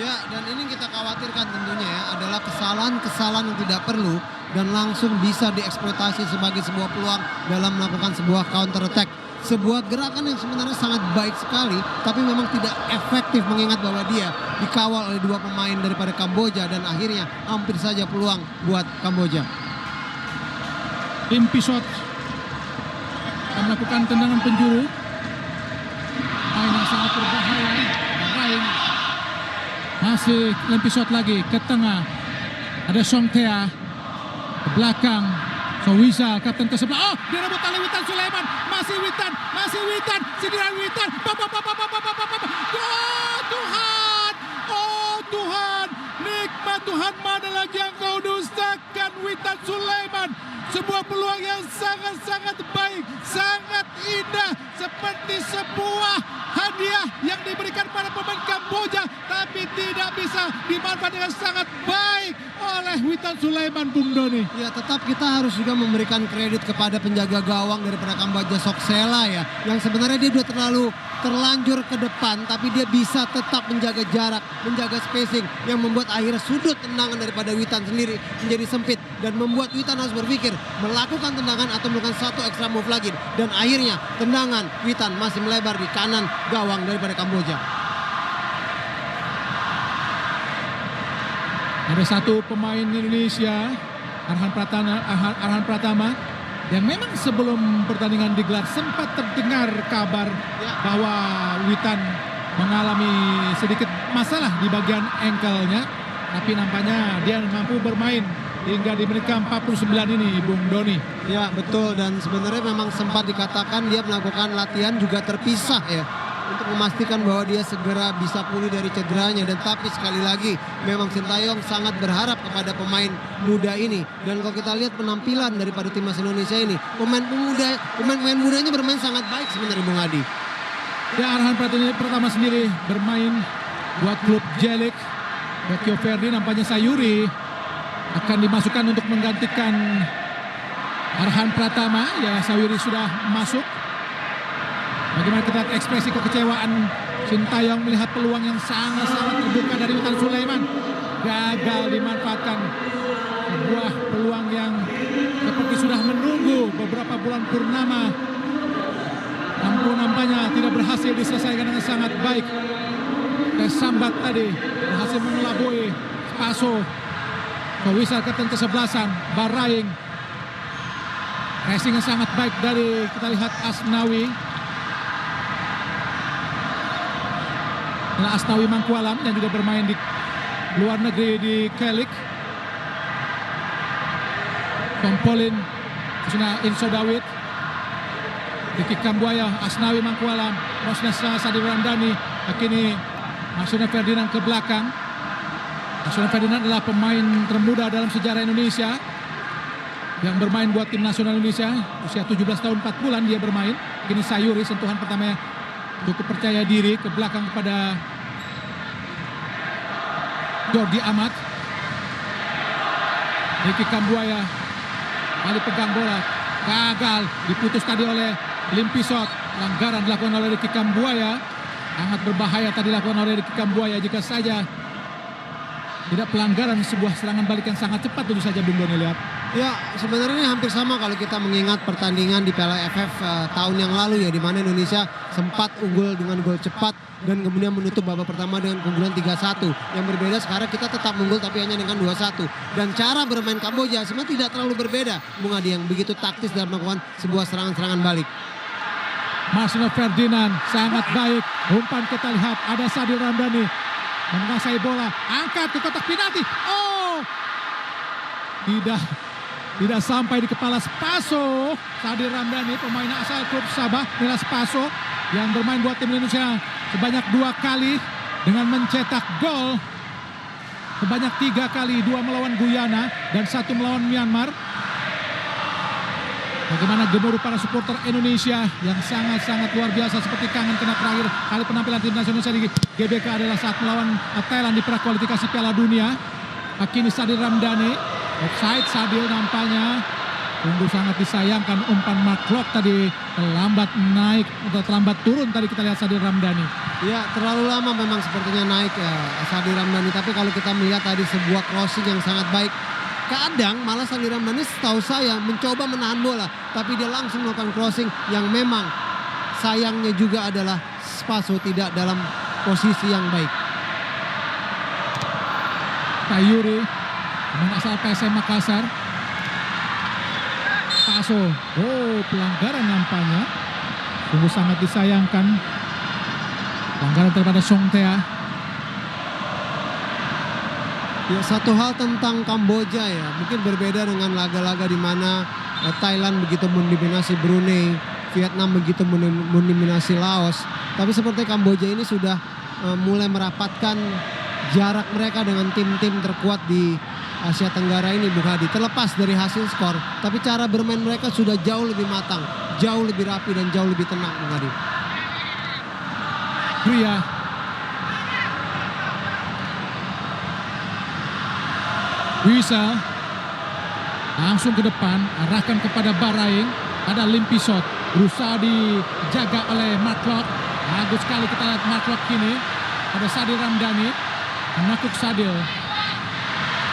Ya, dan ini kita khawatirkan tentunya ya, adalah kesalahan-kesalahan yang tidak perlu dan langsung bisa dieksploitasi sebagai sebuah peluang dalam melakukan sebuah counter attack. Sebuah gerakan yang sebenarnya sangat baik sekali, tapi memang tidak efektif mengingat bahwa dia dikawal oleh 2 pemain daripada Kamboja dan akhirnya hampir saja peluang buat Kamboja. Limpi shot akan melakukan tendangan penjuru. Main yang sangat berbahaya. Barraing. Masih Limpi shot lagi ke tengah. Ada Songthea ke belakang. So Wisal, kapten ke-11. Oh, direbut oleh Witan Sulaiman. Masih Witan. Sindiran Witan. Oh Tuhan. Oh Tuhan. Nikmat Tuhan, mana lagi yang kau dustakan, Witan Sulaiman. Sebuah peluang yang sangat-sangat baik, sangat indah, seperti sebuah hadiah yang diberikan pada pemain Kamboja, tapi tidak bisa dimanfaatkan dengan sangat baik oleh Witan Sulaiman, Bung Doni. Ya, tetap kita harus juga memberikan kredit kepada penjaga gawang daripada Kamboja, Soksela ya, yang sebenarnya dia sudah terlanjur ke depan, tapi dia bisa tetap menjaga jarak, menjaga spacing, yang membuat akhirnya sudut tendangan daripada Witan sendiri menjadi sempit dan membuat Witan harus berpikir melakukan tendangan atau melakukan satu extra move lagi, dan akhirnya tendangan Witan masih melebar di kanan gawang daripada Kamboja. Ada satu pemain Indonesia, Arhan Pratama, yang memang sebelum pertandingan digelar sempat terdengar kabar bahwa Witan mengalami sedikit masalah di bagian ankle-nya, tapi nampaknya dia mampu bermain hingga di menit ke-49 ini, Bung Doni. Ya betul, dan sebenarnya memang sempat dikatakan dia melakukan latihan juga terpisah ya, untuk memastikan bahwa dia segera bisa pulih dari cederanya. Dan tapi sekali lagi memang Sintayong sangat berharap kepada pemain muda ini. Dan kalau kita lihat penampilan daripada timnas Indonesia ini, pemain mudanya bermain sangat baik sebenarnya, Bung Adi. Ya, Arhan Pratama sendiri bermain buat klub Jelik. Rio Ferdi, nampaknya Sayuri akan dimasukkan untuk menggantikan Arhan Pratama. Ya, Sayuri sudah masuk. Bagaimana kita lihat ekspresi kekecewaan Sintayong melihat peluang yang sangat-sangat terbuka dari Witan Sulaiman. Gagal dimanfaatkan. Sebuah peluang yang seperti sudah menunggu beberapa bulan purnama. Nampaknya tidak berhasil diselesaikan dengan sangat baik. Sambat tadi berhasil mengelabui Spaso. Wisal kapten ke-11, Baraing. Racing yang sangat baik dari, kita lihat, Asnawi. Nah, Asnawi Mangkualam yang juga bermain di luar negeri di Kelik. Kompolin, Kusina Inso Dawid, Diki Kambuaya, Asnawi Mangkualam, Rosnes Sadir Ramdhani. Kini Marsuna Ferdinand ke belakang. Marsuna Ferdinand adalah pemain termuda dalam sejarah Indonesia yang bermain buat tim nasional Indonesia. Usia 17 tahun 4 bulan dia bermain. Kini Sayuri, sentuhan pertamanya cukup percaya diri ke belakang kepada Jordi Amat. Diki Kambuaya kali pegang bola, gagal, diputus tadi oleh Limpisot. Pelanggaran dilakukan oleh Diki Kambuaya, sangat berbahaya tadi dilakukan oleh Diki Kambuaya. Jika saja tidak pelanggaran, sebuah serangan balik yang sangat cepat tentu saja, Bung Doni lihat. Ya, sebenarnya ini hampir sama kalau kita mengingat pertandingan di Piala AFF tahun yang lalu ya, di mana Indonesia sempat unggul dengan gol cepat dan kemudian menutup babak pertama dengan keunggulan 3-1. Yang berbeda sekarang kita tetap unggul tapi hanya dengan 2-1. Dan cara bermain Kamboja sebenarnya tidak terlalu berbeda, Bung Adi, yang begitu taktis dalam melakukan sebuah serangan-serangan balik. Marsuna Ferdinand sangat baik. Umpan kita lihat, ada Sadir Ramdhani menguasai bola, angkat ke kotak penalti. Oh, tidak sampai di kepala Spaso. Sadir Ramdhani, pemain asal klub Sabah, Nila Spaso, yang bermain buat tim Indonesia sebanyak 2 kali dengan mencetak gol sebanyak 3 kali, 2 melawan Guyana dan 1 melawan Myanmar. Bagaimana gemuruh para supporter Indonesia yang sangat-sangat luar biasa, seperti kangen kena terakhir kali penampilan tim nasional Indonesia di GBK adalah saat melawan Thailand di prakualifikasi Piala Dunia. Kini Sadir Ramdhani, offside Sadir nampaknya. Sungguh sangat disayangkan umpan Mark Klok tadi, terlambat naik atau terlambat turun tadi kita lihat Sadir Ramdhani. Ya, terlalu lama memang sepertinya naik ya Sadir Ramdhani, tapi kalau kita melihat tadi sebuah crossing yang sangat baik. Kadang malah Sadir Ramdhani setahu saya mencoba menahan bola, tapi dia langsung melakukan crossing yang memang sayangnya juga adalah Spaso tidak dalam posisi yang baik. Sayuri, pemain asal PSM Makassar. Spaso, oh pelanggaran nampaknya. Sungguh sangat disayangkan. Pelanggaran terhadap Songthea. Ya, satu hal tentang Kamboja ya, mungkin berbeda dengan laga-laga di mana Thailand begitu mendominasi Brunei, Vietnam begitu mendominasi Laos. Tapi seperti Kamboja ini sudah mulai merapatkan jarak mereka dengan tim-tim terkuat di Asia Tenggara ini, Bung Hadi. Terlepas dari hasil skor, tapi cara bermain mereka sudah jauh lebih matang, jauh lebih rapi dan jauh lebih tenang, Bung Hadi. Gria. Wisal langsung ke depan, arahkan kepada Baraing, ada Limpisot, berusaha dijaga oleh Mark Klok. Bagus sekali kita lihat Mark Klok kini, ada Sadir Ramdhani, menakut Sadir.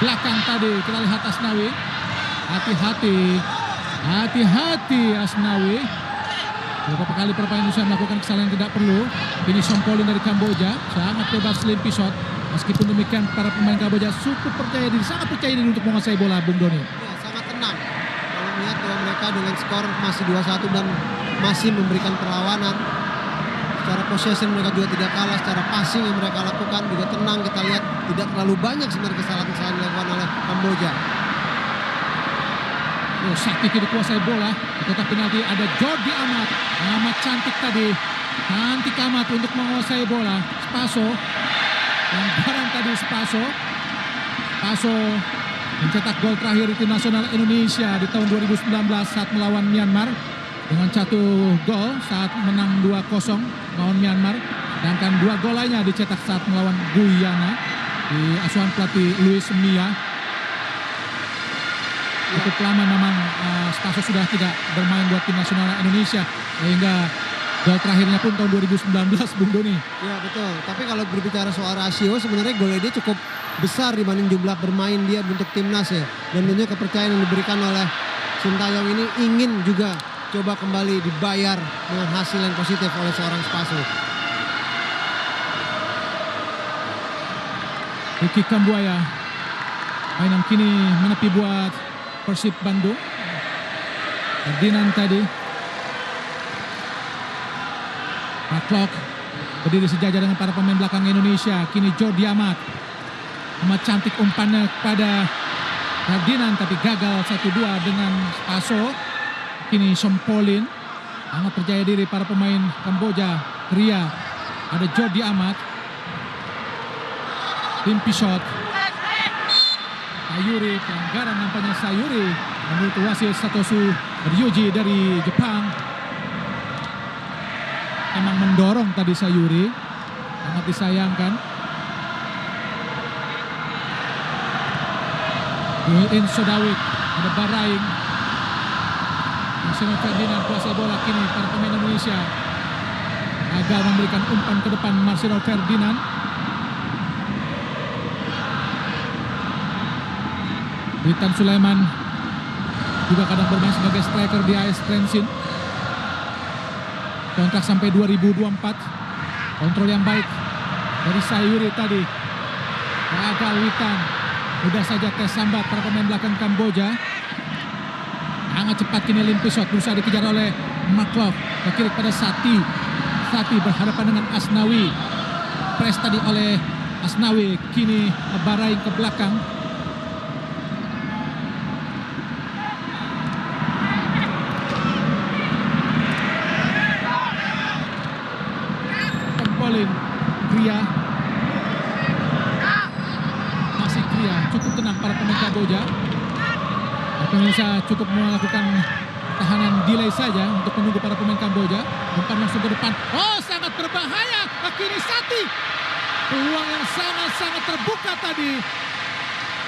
Belakang tadi kita lihat Asnawi, hati-hati Asnawi. Beberapa kali pemain Indonesia melakukan kesalahan yang tidak perlu. Ini Sompolin dari Kamboja, sangat bebas Limpisot. Meskipun demikian para pemain Kamboja cukup percaya diri, sangat percaya diri untuk menguasai bola, Bung Doni. Ya, sangat tenang. Kalau melihat bahwa mereka dengan skor masih 2-1 dan masih memberikan perlawanan. Secara possession mereka juga tidak kalah, secara passing yang mereka lakukan juga tenang. Kita lihat tidak terlalu banyak sebenarnya kesalahan-kesalahan dilakukan oleh Kamboja. Sakti kini kuasai bola, di kotak penalti ada Jordi Amat. Amat cantik tadi, cantik amat untuk menguasai bola. Spaso, pelanggaran tadi Spaso mencetak gol terakhir di tim nasional Indonesia di tahun 2019 saat melawan Myanmar dengan 1 gol saat menang 2-0 melawan Myanmar. Sedangkan 2 gol lainnya dicetak saat melawan Guyana di asuhan pelatih Luis Mia. Cukup lama memang Spaso sudah tidak bermain buat tim nasional Indonesia, sehingga gol terakhirnya pun tahun 2019, Bung Doni. Ya betul, tapi kalau berbicara soal rasio sebenarnya golnya dia cukup besar dibanding jumlah bermain dia untuk timnas ya. Dan tentunya kepercayaan yang diberikan oleh Sintayong ini ingin juga coba kembali dibayar dengan hasil yang positif oleh seorang Spaso. Ricky Kambuaya, main yang kini menepi buat Persib Bandung. Ferdinand tadi. Clock berdiri sejajar dengan para pemain belakang Indonesia. Kini Jordi Amat. Amat cantik umpannya kepada Ferdinand tapi gagal 1-2 dengan Spaso. Kini Sompolin. Sangat percaya diri para pemain Kamboja. Ria. Ada Jordi Amat. Limpi shot. Sayuri, pelanggaran nampaknya Sayuri menurut wasit Satoshi Ryuji dari Jepang. Emang mendorong tadi Sayuri, sangat disayangkan. In Sodawit, ada Baraing. Marcelo Ferdinand kuasai bola kini para pemain Indonesia. Gagal memberikan umpan ke depan Marcelo Ferdinand. Witan Sulaiman juga kadang bermain sebagai striker di AS Trensin. Kontrak sampai 2024. Kontrol yang baik dari Sayuri tadi. Gagal Witan. Mudah saja tes sambat para pemain belakang Kamboja. Sangat cepat kini Limpi shot berusaha dikejar oleh Maklov. Ke kiri pada Sati. Sati berhadapan dengan Asnawi. Press tadi oleh Asnawi. Kini Baraing ke belakang. Kria masih Kria, cukup tenang para pemain Kamboja. Pemirsa cukup melakukan tahanan delay saja untuk menunggu para pemain Kamboja. Umpan langsung ke depan, oh sangat berbahaya. Kini Sati, peluang yang sangat terbuka tadi.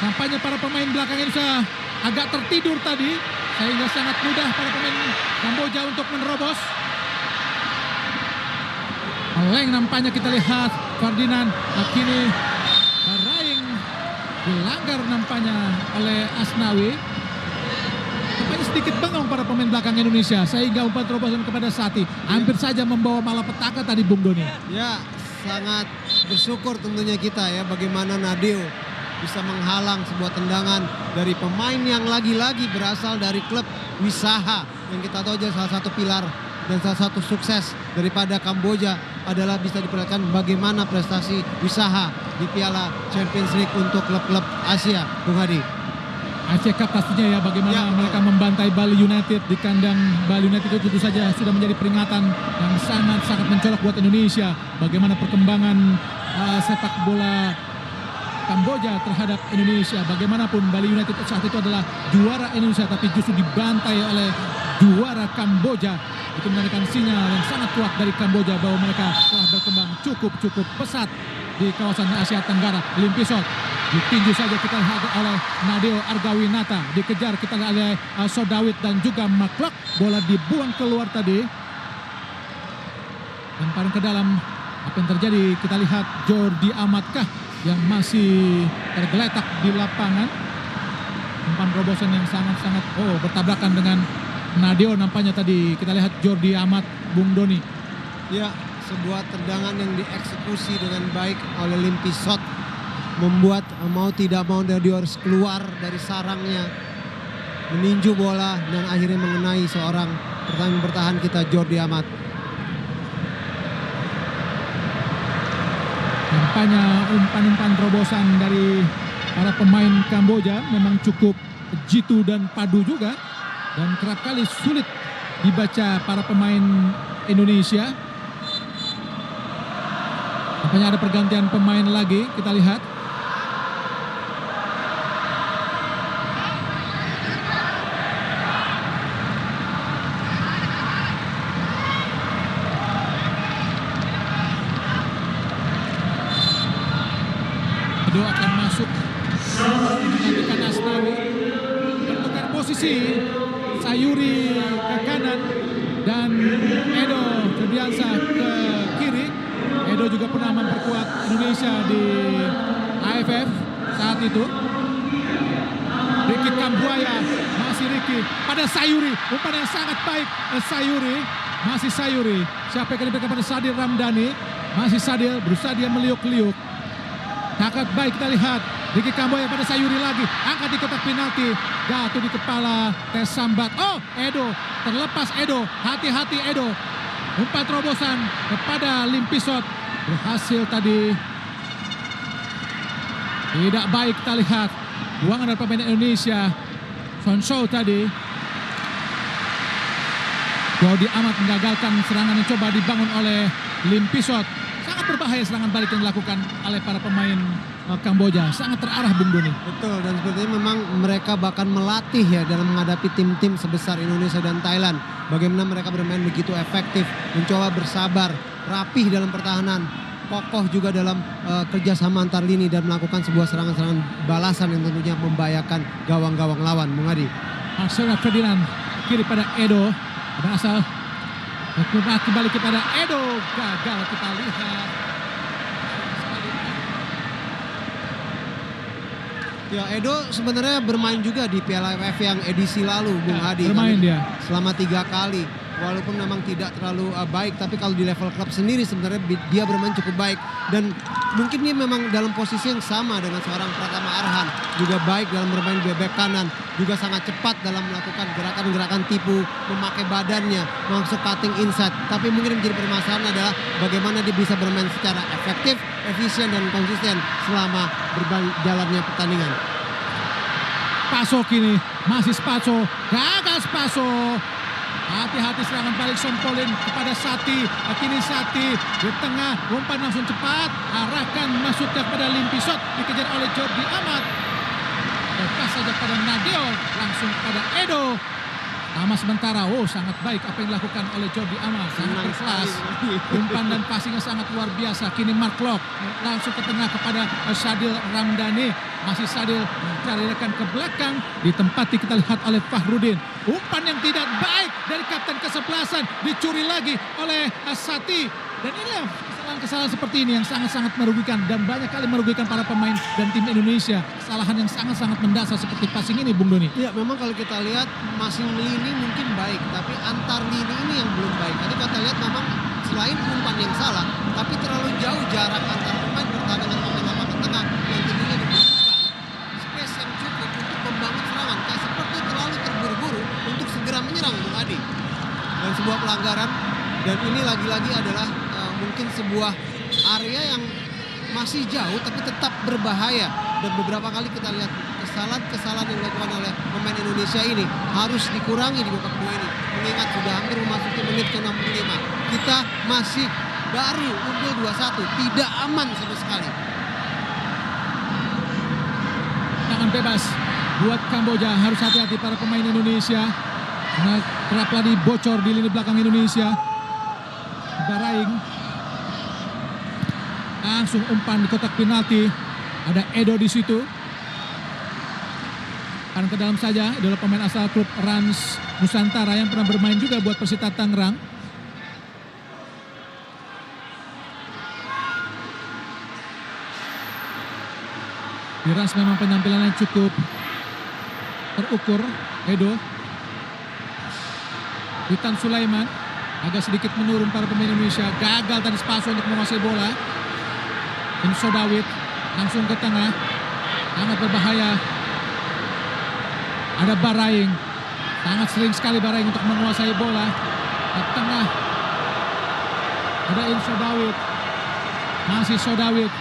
Nampaknya para pemain belakang Indonesia agak tertidur tadi, sehingga sangat mudah para pemain Kamboja untuk menerobos. Oleng nampaknya kita lihat Ferdinand. Kini Baraing dilanggar nampaknya oleh Asnawi. Nampaknya sedikit bengong para pemain belakang Indonesia sehingga umpan terobosan kepada Sati hampir saja membawa malapetaka tadi, Bung Doni. Ya, sangat bersyukur tentunya kita ya bagaimana Nadeo bisa menghalang sebuah tendangan dari pemain yang lagi-lagi berasal dari klub Wisaha yang kita tahu aja salah satu pilar dan salah satu sukses daripada Kamboja adalah bisa diperlihatkan bagaimana prestasi Wisaha di Piala Champions League untuk klub-klub Asia, Bung Hadi. Asia Cup pastinya ya, bagaimana mereka membantai Bali United di kandang Bali United itu tentu saja sudah menjadi peringatan yang sangat mencolok buat Indonesia. Bagaimana perkembangan sepak bola Kamboja terhadap Indonesia. Bagaimanapun Bali United saat itu adalah juara Indonesia tapi justru dibantai oleh juara Kamboja. Itu menandakan sinyal yang sangat kuat dari Kamboja bahwa mereka telah berkembang cukup pesat di kawasan Asia Tenggara. Limpi shot ditinju saja kita lihat oleh Nadeo Argawinata, dikejar kita lihat oleh Sodawit dan juga Maklok. Bola dibuang keluar tadi. Lemparan ke dalam, apa yang terjadi? Kita lihat Jordi Amatkah yang masih tergeletak di lapangan. Umpan terobosan yang sangat bertabrakan dengan Nadeo nampaknya tadi. Kita lihat Jordi Amat, Bung Doni. Ya, sebuah tendangan yang dieksekusi dengan baik oleh Limpi shot membuat mau tidak mau dia harus keluar dari sarangnya, meninju bola dan akhirnya mengenai seorang pertahanan bertahan kita, Jordi Amat. Nampaknya umpan-umpan terobosan dari para pemain Kamboja memang cukup jitu dan padu juga, dan kerap kali sulit dibaca para pemain Indonesia. Nampaknya ada pergantian pemain lagi, kita lihat. Edo akan masuk menggantikan Asnawi, bertukar posisi, Sayuri ke kanan dan Edo Febriansyah ke kiri. Edo juga pernah memperkuat Indonesia di AFF saat itu. Ricky Kambuaya, masih Ricky pada Sayuri, umpan yang sangat baik. Sayuri, masih Sayuri, siapa yang diberikan pada Sadil Ramdhani, masih Sadil berusaha dia meliuk-liuk. Sangat baik, kita lihat Ricky Kambuaya pada Sayuri lagi, angkat di kotak penalti, jatuh di kepala Tes Sambat. Oh, Edo terlepas, Edo, hati-hati Edo. Umpan terobosan kepada Limpisot berhasil tadi, tidak baik, kita lihat buangan dari pemain Indonesia. Sonsou tadi, Jordi Amat menggagalkan serangan yang coba dibangun oleh Limpisot. Sangat berbahaya serangan balik yang dilakukan oleh para pemain Kamboja, sangat terarah Bung Doni. Betul, dan sepertinya memang mereka bahkan melatih ya dalam menghadapi tim-tim sebesar Indonesia dan Thailand. Bagaimana mereka bermain begitu efektif, mencoba bersabar, rapih dalam pertahanan, kokoh juga dalam kerjasama antar lini dan melakukan sebuah serangan-serangan balasan yang tentunya membahayakan gawang-gawang lawan. Bung Adi. Marcelo Ferdinand kiri pada Edo, berasal kembali kepada Edo, gagal, kita lihat. Ya, Edo sebenarnya bermain juga di Piala AFF yang edisi lalu, Bung Ya, Adi. bermain dia selama 3 kali. Walaupun memang tidak terlalu baik, tapi kalau di level klub sendiri sebenarnya dia bermain cukup baik. Dan mungkin dia memang dalam posisi yang sama dengan seorang Pratama Arhan. Juga baik dalam bermain di bek kanan. Juga sangat cepat dalam melakukan gerakan-gerakan tipu, memakai badannya, masuk cutting inside. Tapi mungkin yang menjadi permasalahan adalah bagaimana dia bisa bermain secara efektif, efisien, dan konsisten selama berjalannya pertandingan. Spaso kini, masih Spaso, gagal Spaso. Hati-hati serangan balik Sompolin kepada Sati. Kini Sati di tengah, umpan langsung cepat, arahkan masuknya kepada Limpisot, dikejar oleh Jordi Amat. Lepas saja pada Nadeo, langsung pada Edo. Lama sementara, sangat baik apa yang dilakukan oleh Jordi Amat, sangat berkelas. Umpan dan passingnya sangat luar biasa. Kini Mark Locke langsung ke tengah kepada Sadil Ramdhani. Masih Sadil mencarikan ke belakang, ditempati kita lihat oleh Fahrudin. Umpan yang tidak baik dari kapten kesebelasan, dicuri lagi oleh Sati. Dan inilah kesalahan-kesalahan seperti ini yang sangat-sangat merugikan dan banyak kali merugikan para pemain dan tim Indonesia. Kesalahan yang sangat-sangat mendasar seperti passing ini, Bung Doni. Iya, memang kalau kita lihat masing lini mungkin baik, tapi antar lini ini yang belum baik. Tadi kita lihat memang selain umpan yang salah, tapi terlalu jauh jarak antar pemain bertahan dengan pemain lapangan tengah yang tentunya dibutuhkan space yang cukup untuk membangun serangan. Kayak seperti terlalu terburu-buru untuk segera menyerang, Bung Adi. Dan sebuah pelanggaran, dan ini lagi-lagi adalah mungkin sebuah area yang masih jauh tapi tetap berbahaya. Dan beberapa kali kita lihat kesalahan-kesalahan yang dilakukan oleh pemain Indonesia ini harus dikurangi di babak kedua ini. Mengingat sudah hampir memasuki menit ke-65. Kita masih baru unggul 2-1, tidak aman sama sekali. Tangan bebas buat Kamboja, harus hati-hati para pemain Indonesia. Karena keraplah dibocor di lini belakang Indonesia. Baraing langsung umpan di kotak penalti. Ada Edo di situ. Kan ke dalam saja, adalah pemain asal klub Rans Nusantara yang pernah bermain juga buat Persita Tangerang. Di Rans memang penampilannya cukup terukur. Edo, Witan Sulaiman agak sedikit menurun para pemain Indonesia. Gagal tadi Spaso untuk menguasai bola. Sodawit langsung ke tengah. Sangat berbahaya. Ada Bahrain. Sangat sering sekali Bahrain untuk menguasai bola. Ke tengah. Ada Inso Dawid. Masih Sodawid.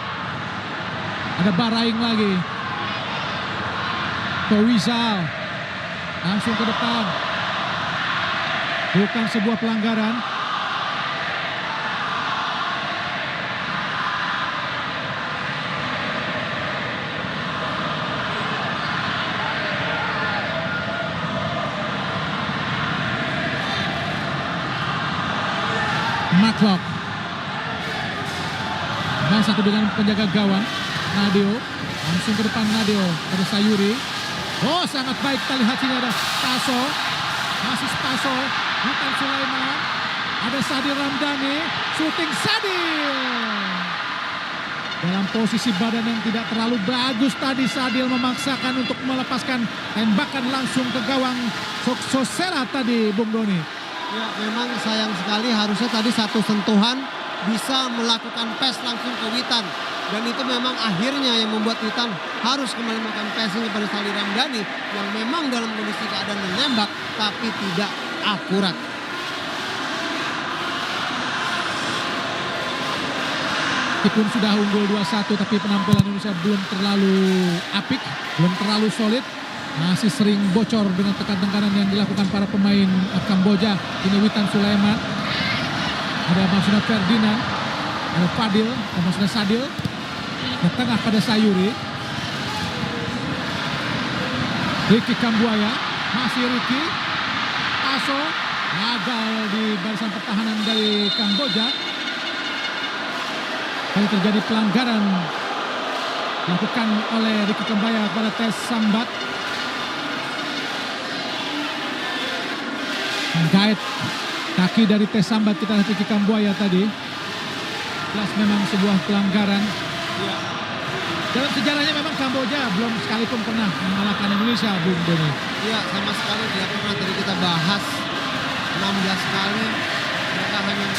Ada Bahrain lagi. Towisal. Langsung ke depan. Bukan sebuah pelanggaran. Matlock. Nah, satu dengan penjaga gawang Nadeo. Langsung ke depan Nadeo. Ada Sayuri. Oh, sangat baik kita lihat sini ada Spaso. Masih Spaso. Bukan Sulaiman. Ada Sadil Ramdhani. Shooting Sadil. Dalam posisi badan yang tidak terlalu bagus tadi, Sadil memaksakan untuk melepaskan tembakan langsung ke gawang Sosera tadi, Bung Doni. Ya, memang sayang sekali, harusnya tadi satu sentuhan bisa melakukan pass langsung ke Witan. Dan itu memang akhirnya yang membuat Witan harus kembali melakukan passing kepada Sadil Ramdhani yang memang dalam kondisi keadaan menembak tapi tidak akurat. Meskipun sudah unggul 2-1 tapi penampilan Indonesia belum terlalu apik, belum terlalu solid. Masih sering bocor dengan tekan-tekanan yang dilakukan para pemain Kamboja. Ini Witan Sulaiman. Ada Maksudna Ferdinand. Ada Fadil. Ada Maksudna Sadil. Ke tengah pada Sayuri. Ricky Kambuaya. Masih Ricky. Aso. Gagal di barisan pertahanan dari Kamboja. Kali terjadi pelanggaran dilakukan oleh Ricky Kambuaya kepada Tes Sambat. Menggait kaki dari Tes Sambat, kita lihat Ricky Kambuaya tadi. Jelas memang sebuah pelanggaran. Ya. Dalam sejarahnya memang Kamboja belum sekalipun pernah mengalahkan Indonesia, Bung Doni. Iya, sama sekali tidak pernah. Tadi kita bahas 16 kali, mereka hanya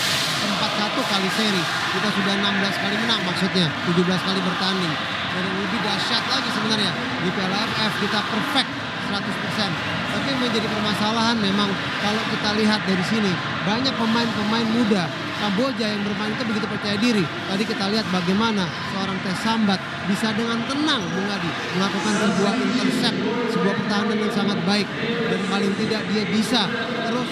41 kali seri. Kita sudah 16 kali menang, maksudnya 17 kali bertanding. Dan yang lebih dahsyat lagi sebenarnya, di Piala AFF kita perfect 100%. Tapi yang menjadi permasalahan memang kalau kita lihat dari sini, banyak pemain-pemain muda Kamboja yang bermain itu begitu percaya diri. Tadi kita lihat bagaimana seorang Tes Sambat bisa dengan tenang, Bung Adi, melakukan sebuah intercept, sebuah pertahanan yang sangat baik. Dan paling tidak dia bisa terus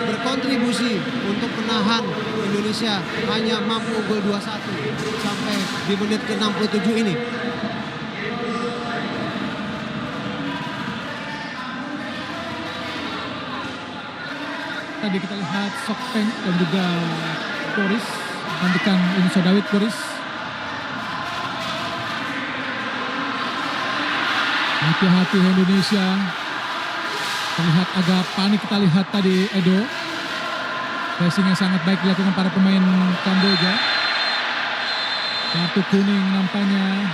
berkontribusi untuk menahan Indonesia hanya mampu gol 2-1 sampai di menit ke-67 ini. Tadi kita lihat Sokpeng dan juga Boris gantikan Inso Dawid. Boris hati-hati Indonesia, terlihat agak panik. Kita lihat tadi Edo, pressing yang sangat baik dilakukan para pemain Kamboja. Kartu kuning nampaknya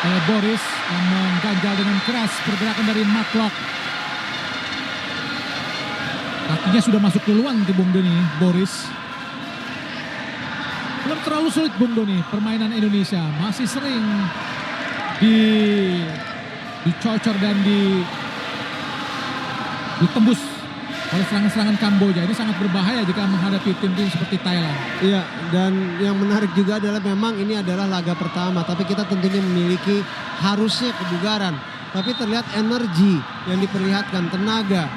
oleh Boris yang mengganjal dengan keras pergerakan dari Matlock. Kakinya sudah masuk duluan di Bung Doni, Boris. Belum terlalu sulit Bung Doni, permainan Indonesia masih sering dicocor dan ditembus oleh serangan-serangan Kamboja. Ini sangat berbahaya jika menghadapi tim-tim seperti Thailand. Iya, dan yang menarik juga adalah memang ini adalah laga pertama, tapi kita tentunya memiliki harusnya kebugaran. Tapi terlihat energi yang diperlihatkan, tenaga,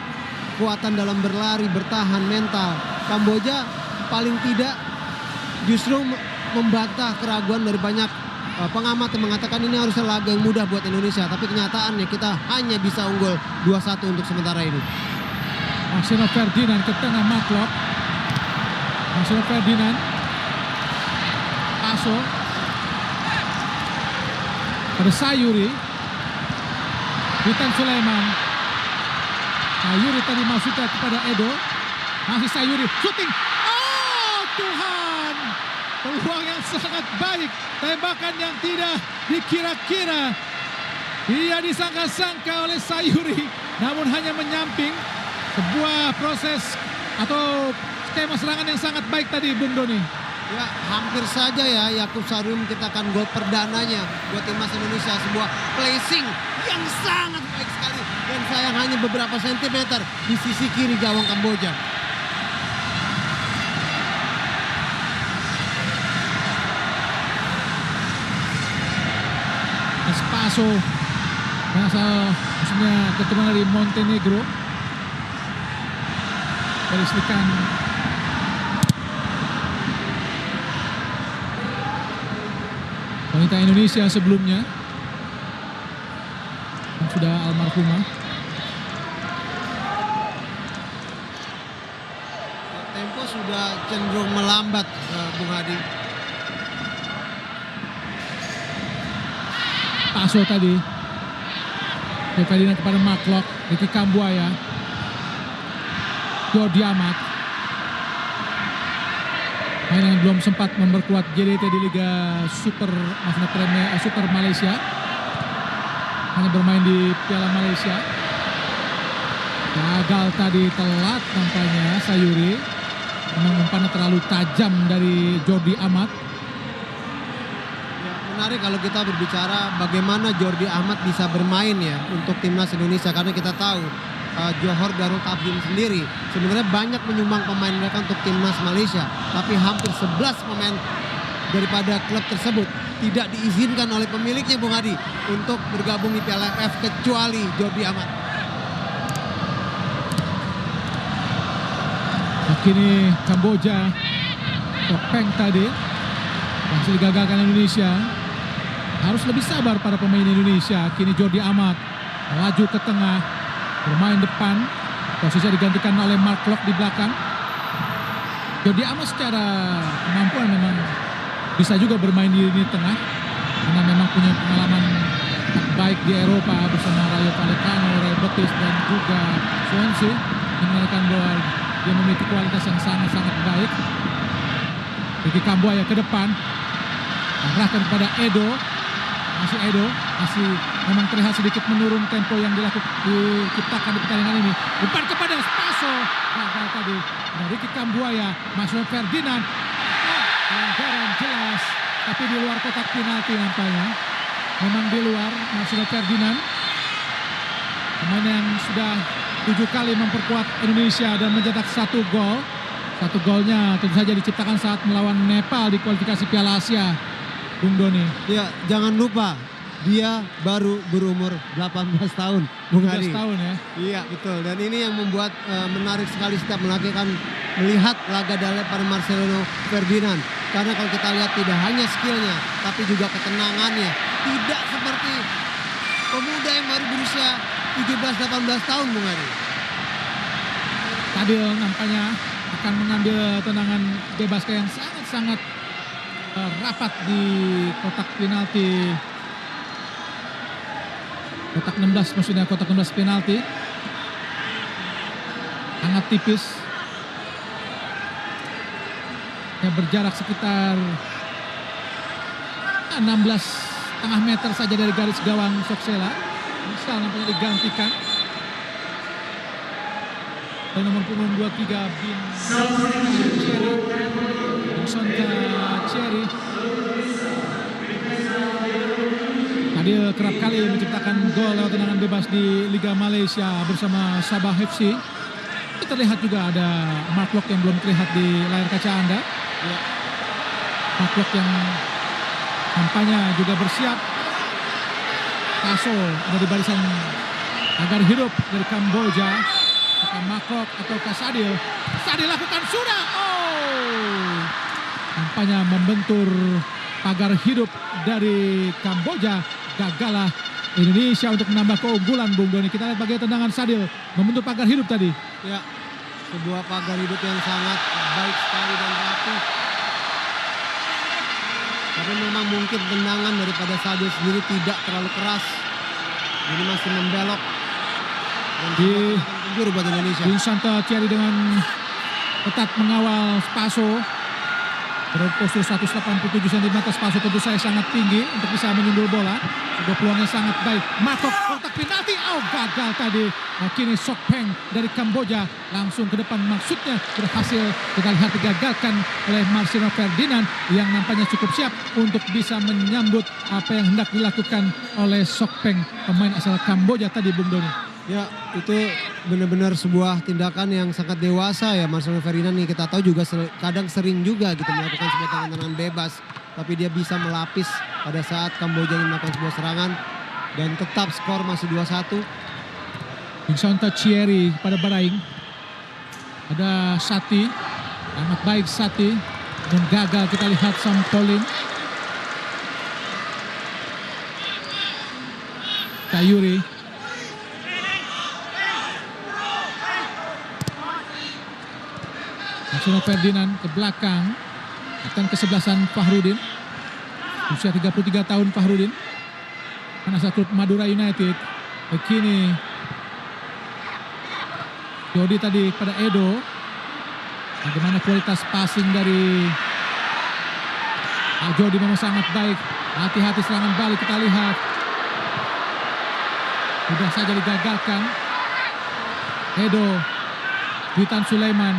kekuatan dalam berlari, bertahan, mental. Kamboja paling tidak justru membantah keraguan dari banyak pengamat yang mengatakan ini harusnya laga yang mudah buat Indonesia. Tapi kenyataannya kita hanya bisa unggul 2-1 untuk sementara ini. Maksudna Ferdinand ke tengah Matlock. Maksudna Ferdinand. Aso. Pada Sayuri. Witan Sulaiman. Sayuri tadi masuknya kepada Edo. Masih Sayuri. Shooting. Oh Tuhan. Peluang yang sangat baik. Tembakan yang tidak dikira-kira. Dia disangka-sangka oleh Sayuri. Namun hanya menyamping. Sebuah proses atau skema serangan yang sangat baik tadi Bung Doni. Ya, hampir saja ya Yakub Sarwi menciptakan gol perdananya buat timnas Indonesia. Sebuah placing yang sangat baik sekali. Dan sayang hanya beberapa sentimeter di sisi kiri gawang Kamboja. Espaso maksudnya keturunan dari Montenegro dari Selikan. Wanita Indonesia sebelumnya yang sudah almarhumah. Tempo sudah cenderung melambat, Bung Hadi. Paso tadi. Ferdinand kepada Marklock, Ricky Kambuaya, Jordi Amat. Main yang belum sempat memperkuat JDT di Liga Super Malaysia. Hanya bermain di Piala Malaysia. Gagal tadi, telat nampaknya Sayuri. Memang umpannya terlalu tajam dari Jordi Amat. Menarik kalau kita berbicara bagaimana Jordi Amat bisa bermain ya untuk timnas Indonesia, karena kita tahu Johor Darul Takdim sendiri sebenarnya banyak menyumbang pemain mereka untuk timnas Malaysia, tapi hampir 11 pemain daripada klub tersebut tidak diizinkan oleh pemiliknya, Bung Hadi, untuk bergabung di Piala AFF kecuali Jordi Amat. Kini Kamboja, Topeng tadi masih digagalkan Indonesia. Harus lebih sabar para pemain Indonesia. Kini Jordi Amat melaju ke tengah, bermain depan. Posisinya digantikan oleh Marklock di belakang. Jordi Amat secara kemampuan memang bisa juga bermain di lini tengah, karena memang punya pengalaman baik di Eropa bersama Rayo Vallecano, Real Betis dan juga Swansea, yang menandakan bahwa dia memiliki kualitas yang sangat-sangat baik. Ricky Kambuaya ke depan, arahkan kepada Edo. Masih Edo, masih memang terlihat sedikit menurun tempo yang diciptakan di pertandingan ini. Umpan kepada Spaso, gagal tadi. Ada Ricky Kambuaya, masuk Ferdinand. Pelanggaran jelas, tapi di luar kotak penalti nampaknya. Memang di luar, masuk Ferdinand. Pemain yang sudah 7 kali memperkuat Indonesia dan mencetak 1 gol. 1 golnya tentu saja diciptakan saat melawan Nepal di kualifikasi Piala Asia. Bung Doni. Ya, jangan lupa dia baru berumur 18 tahun, Bung Hadi. 18 tahun ya. Iya, betul. Dan ini yang membuat menarik sekali setiap melihat laga pada Marcelino Ferdinand. Karena kalau kita lihat tidak hanya skillnya, tapi juga ketenangannya. Tidak seperti pemuda yang baru berusia 17-18 tahun, Bung Hadi. Fadil nampaknya akan mengambil tendangan bebas yang sangat-sangat rapat di kotak penalti. Kotak 16 maksudnya, kotak 16 penalti. Sangat tipis. Yang berjarak sekitar 16,5 meter saja dari garis gawang Soksela. Bisa nampaknya digantikan. Dan nomor punggung 23 Cherry. Tadi kerap kali menciptakan gol lewat tendangan bebas di Liga Malaysia bersama Sabah FC. Terlihat juga ada Marklock yang belum terlihat di layar kaca Anda. Ya. Marklock yang nampaknya juga bersiap. Paso ada di barisan agar hidup dari Kamboja. Apakah Marklock atau Sadil? Sadil lakukan sudah. Nampaknya membentur pagar hidup dari Kamboja. Gagallah Indonesia untuk menambah keunggulan, Bung Doni. Kita lihat bagaimana tendangan Sadil membentuk pagar hidup tadi. Ya, sebuah pagar hidup yang sangat baik sekali dan rapi. Tapi memang mungkin tendangan daripada Sadil sendiri tidak terlalu keras. Jadi masih membelok. Dan di penjuru buat Indonesia. Vincent Thierry dengan ketat mengawal Spaso. Berpostur 187 cm, Spaso tentu saya sangat tinggi untuk bisa menyundul bola. Sebuah peluangnya sangat baik. Matok kotak penalti, gagal tadi. Kini Sok Peng dari Kamboja langsung ke depan, maksudnya berhasil kita lihat digagalkan oleh Marcelo Ferdinand yang nampaknya cukup siap untuk bisa menyambut apa yang hendak dilakukan oleh Sok Peng, pemain asal Kamboja tadi, Bung Doni. Ya, itu benar-benar sebuah tindakan yang sangat dewasa ya. Marcelo Ferdinand nih kita tahu juga kadang sering juga gitu melakukan sebuah tendangan bebas. Tapi dia bisa melapis pada saat Kamboja ingin melakukan sebuah serangan. Dan tetap skor masih 2-1. Vincent Thierry pada Baraing. Ada Sati, amat baik Sati. Dan gagal kita lihat Sampolin. Sayuri. Marcelo Ferdinand ke belakang, akan kesebelasan Fahrudin, usia 33 tahun Fahrudin, asal klub Madura United. Kini Jody tadi pada Edo, bagaimana kualitas passing dari Jody memang sangat baik. Hati-hati serangan balik kita lihat, mudah saja digagalkan. Edo, Witan Sulaiman.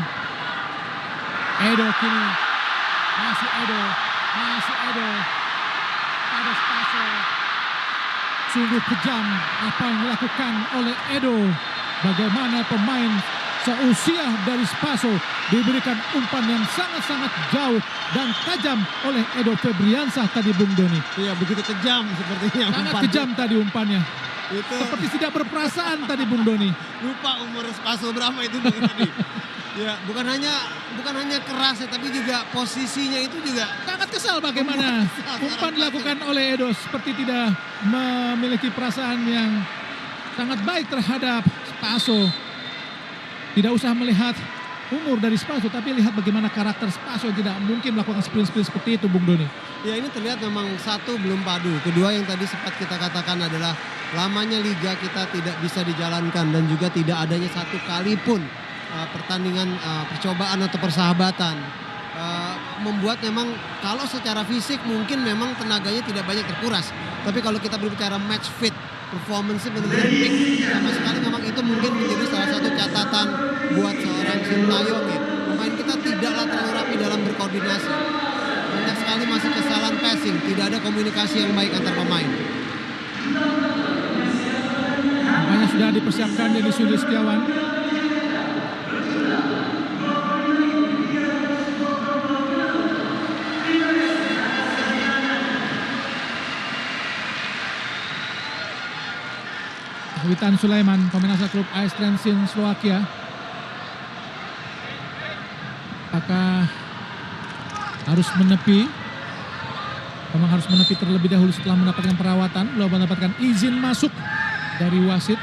Edo kini, masih Edo pada Spaso. Sungguh kejam apa yang dilakukan oleh Edo. Bagaimana pemain seusia dari Spaso diberikan umpan yang sangat-sangat jauh dan tajam oleh Edo Febriansah tadi, Bung Doni. Iya, begitu kejam sepertinya. Sangat kejam tadi umpannya. Itu Seperti tidak berperasaan tadi, Bung Doni. lupa umur Spaso berapa itu Bung tadi. Ya, bukan hanya keras ya, tapi juga posisinya itu juga Sangat kesal bagaimana umpan dilakukan oleh Edo, seperti tidak memiliki perasaan yang sangat baik terhadap Spaso. Tidak usah melihat umur dari Spaso, tapi lihat bagaimana karakter Spaso yang tidak mungkin melakukan sprint-sprint seperti itu, Bung Doni. ya ini terlihat memang satu belum padu. Kedua yang tadi sempat kita katakan adalah lamanya liga kita tidak bisa dijalankan dan juga tidak adanya satu kali pun pertandingan percobaan atau persahabatan. Membuat memang kalau secara fisik mungkin memang tenaganya tidak banyak terkuras. Tapi kalau kita berbicara match fit, performance benar-benar peak. Sama sekali memang itu mungkin menjadi salah satu catatan buat seorang Sintayong ya. Pemain kita tidaklah terlalu rapi dalam berkoordinasi. Banyak sekali masih kesalahan passing, tidak ada komunikasi yang baik antar pemain. Nampaknya sudah dipersiapkan dari Sudi Setiawan. Witan Sulaiman, pemain asal klub AS Trenčín Slovakia. Apakah harus menepi? Memang harus menepi terlebih dahulu setelah mendapatkan perawatan, belum mendapatkan izin masuk dari wasit.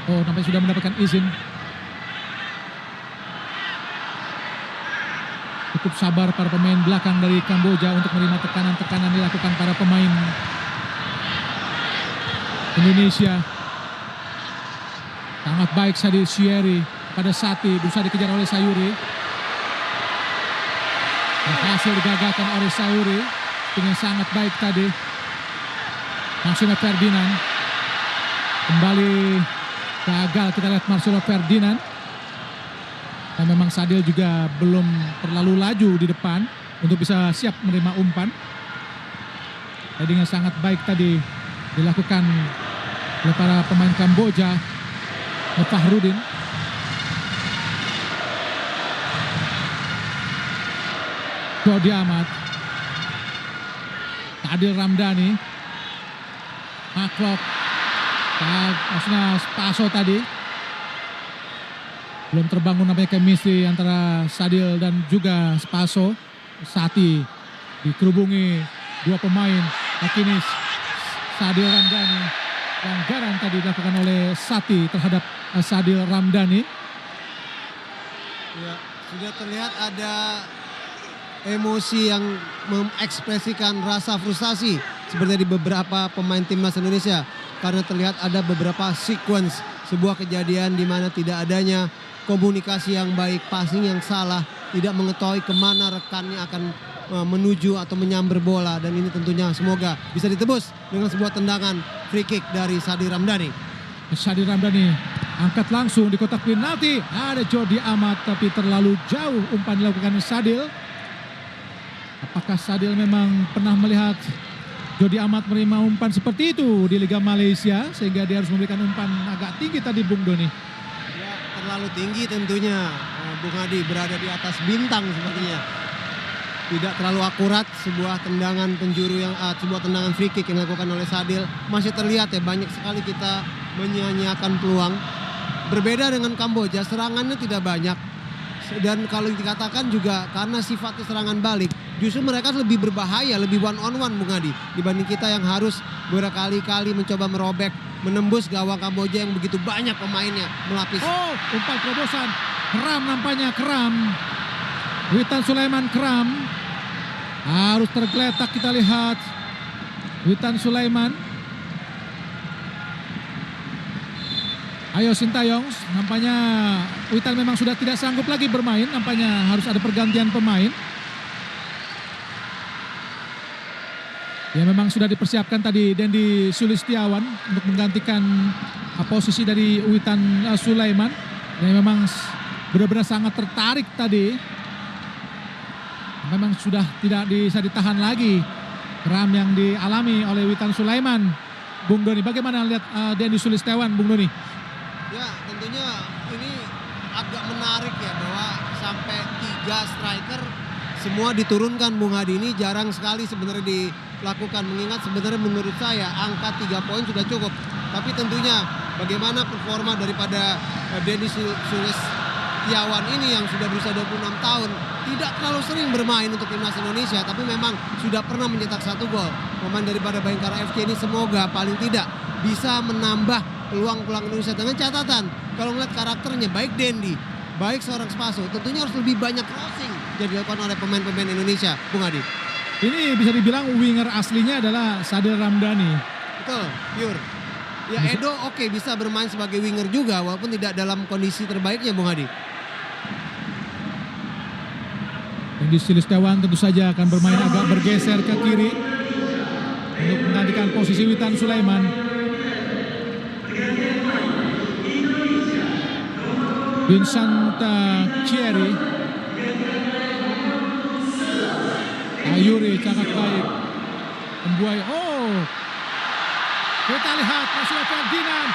Oh, nampaknya sudah mendapatkan izin. Cukup sabar para pemain belakang dari Kamboja untuk menerima tekanan-tekanan dilakukan para pemain Indonesia. Sangat baik Sadi Syeri pada Sati, berusaha dikejar oleh Sayuri. Berhasil digagalkan oleh Sayuri dengan sangat baik tadi. Marcelo Ferdinand kembali gagal, kita lihat Marcelo Ferdinand. Dan memang Sadil juga belum terlalu laju di depan untuk bisa siap menerima umpan. Jadi dengan sangat baik tadi dilakukan oleh para pemain Kamboja. Fahrudin. Dodi Ahmad. Adil Ramdhani. Maklok. Maksudnya Spaso tadi. Belum terbangun namanya chemistry antara Sadil dan juga Spaso. Sati dikerubungi dua pemain. Kini Sadil Ramdhani. Pelanggaran tadi dilakukan oleh Sati terhadap Sadil Ramdhani. Ya, sudah terlihat ada emosi yang mengekspresikan rasa frustasi seperti di beberapa pemain timnas Indonesia, karena terlihat ada beberapa sequence sebuah kejadian di mana tidak adanya komunikasi yang baik, passing yang salah, tidak mengetahui kemana rekannya akan menuju atau menyambar bola, dan ini tentunya semoga bisa ditebus dengan sebuah tendangan free kick dari Sadil Ramdhani. Sadil Ramdhani angkat langsung di kotak penalti. Ada Jordi Amat tapi terlalu jauh umpan dilakukan Sadil. Apakah Sadil memang pernah melihat Jordi Amat menerima umpan seperti itu di Liga Malaysia sehingga dia harus memberikan umpan agak tinggi tadi Bung Doni? Ya, terlalu tinggi tentunya, Bung Adi, berada di atas bintang sepertinya. Tidak terlalu akurat sebuah tendangan penjuru yang sebuah tendangan free kick yang dilakukan oleh Sadil. Masih terlihat ya, banyak sekali kita menyia-nyiakan peluang. Berbeda dengan Kamboja, serangannya tidak banyak. Dan kalau dikatakan juga karena sifatnya serangan balik, justru mereka lebih berbahaya, lebih one on one Bung Adi, dibanding kita yang harus berkali-kali mencoba merobek, menembus gawang Kamboja yang begitu banyak pemainnya melapis. Oh, umpan terobosan. Keram nampaknya, Keram. Witan Sulaiman Keram. Harus tergeletak kita lihat. Witan Sulaiman. Ayo Sintayong, nampaknya Witan memang sudah tidak sanggup lagi bermain, nampaknya harus ada pergantian pemain. Ya memang sudah dipersiapkan tadi Dendi Sulistiawan untuk menggantikan posisi dari Witan Sulaiman. Yang memang benar-benar sangat tertarik tadi. Memang sudah tidak bisa ditahan lagi keram yang dialami oleh Witan Sulaiman. Bung Doni, bagaimana lihat Dendi Sulistiawan, Bung Doni? Ya tentunya ini agak menarik ya, bahwa sampai 3 striker semua diturunkan Bung Hadi. Ini jarang sekali sebenarnya dilakukan, mengingat sebenarnya menurut saya angka 3 poin sudah cukup. Tapi tentunya bagaimana performa daripada Dendi Sulistiawan ini yang sudah berusia 26 tahun. Tidak terlalu sering bermain untuk timnas Indonesia, tapi memang sudah pernah mencetak 1 gol. Pemain daripada Bayangkara FC ini semoga paling tidak bisa menambah peluang-peluang Indonesia, dengan catatan kalau melihat karakternya baik Dendi, baik seorang Spaso, tentunya harus lebih banyak crossing yang dilakukan oleh pemain-pemain Indonesia, Bung Adi. Ini bisa dibilang winger aslinya adalah Sadil Ramdhani. Betul, pure. Ya Edo oke, bisa bermain sebagai winger juga walaupun tidak dalam kondisi terbaiknya Bung Adi. Dendi Sulistiawan tentu saja akan bermain agak bergeser ke kiri untuk menggantikan posisi Witan Sulaiman. Vincent Thierry. Ayuri sangat baik. Membuai. Oh. Kita lihat masih Ferdinand.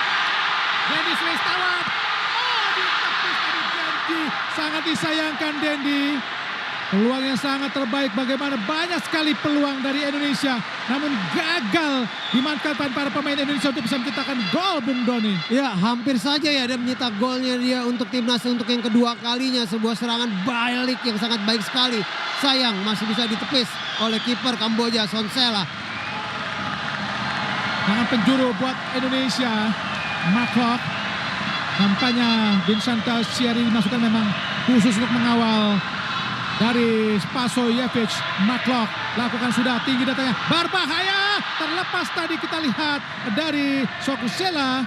Dendi Sulistiawan. Oh, ditepis dari Dendi. Sangat disayangkan Dendi. Peluang yang sangat terbaik, bagaimana banyak sekali peluang dari Indonesia. Namun gagal dimanfaatkan para pemain Indonesia untuk bisa menciptakan gol, Bung Doni. Ya hampir saja ya dia mencetak golnya dia untuk timnas untuk yang kedua kalinya. Sebuah serangan balik yang sangat baik sekali. Sayang masih bisa ditepis oleh kiper Kamboja, Sonsela. Tangan penjuru buat Indonesia, Matlock. Nampaknya Vincent Thierry dimasukkan memang khusus untuk mengawal dari Spaso Jevic. Matlock lakukan sudah tinggi datanya, berbahaya, terlepas tadi kita lihat dari Sonsela.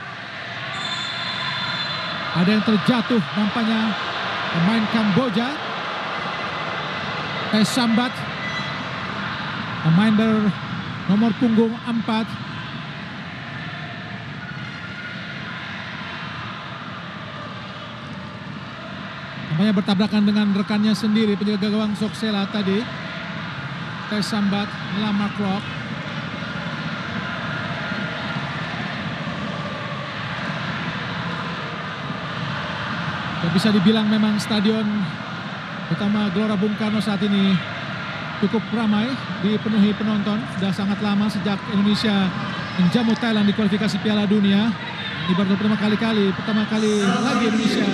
Ada yang terjatuh nampaknya pemain Kamboja. Sambat, pemain bernomor punggung 4. Nampaknya bertabrakan dengan rekannya sendiri, penjaga gawang Sonsela tadi. Sambat melawan Matlock. Ya, bisa dibilang memang stadion utama Gelora Bung Karno saat ini cukup ramai, dipenuhi penonton. Sudah sangat lama sejak Indonesia menjamu Thailand di kualifikasi Piala Dunia. Ini baru pertama kali lagi Indonesia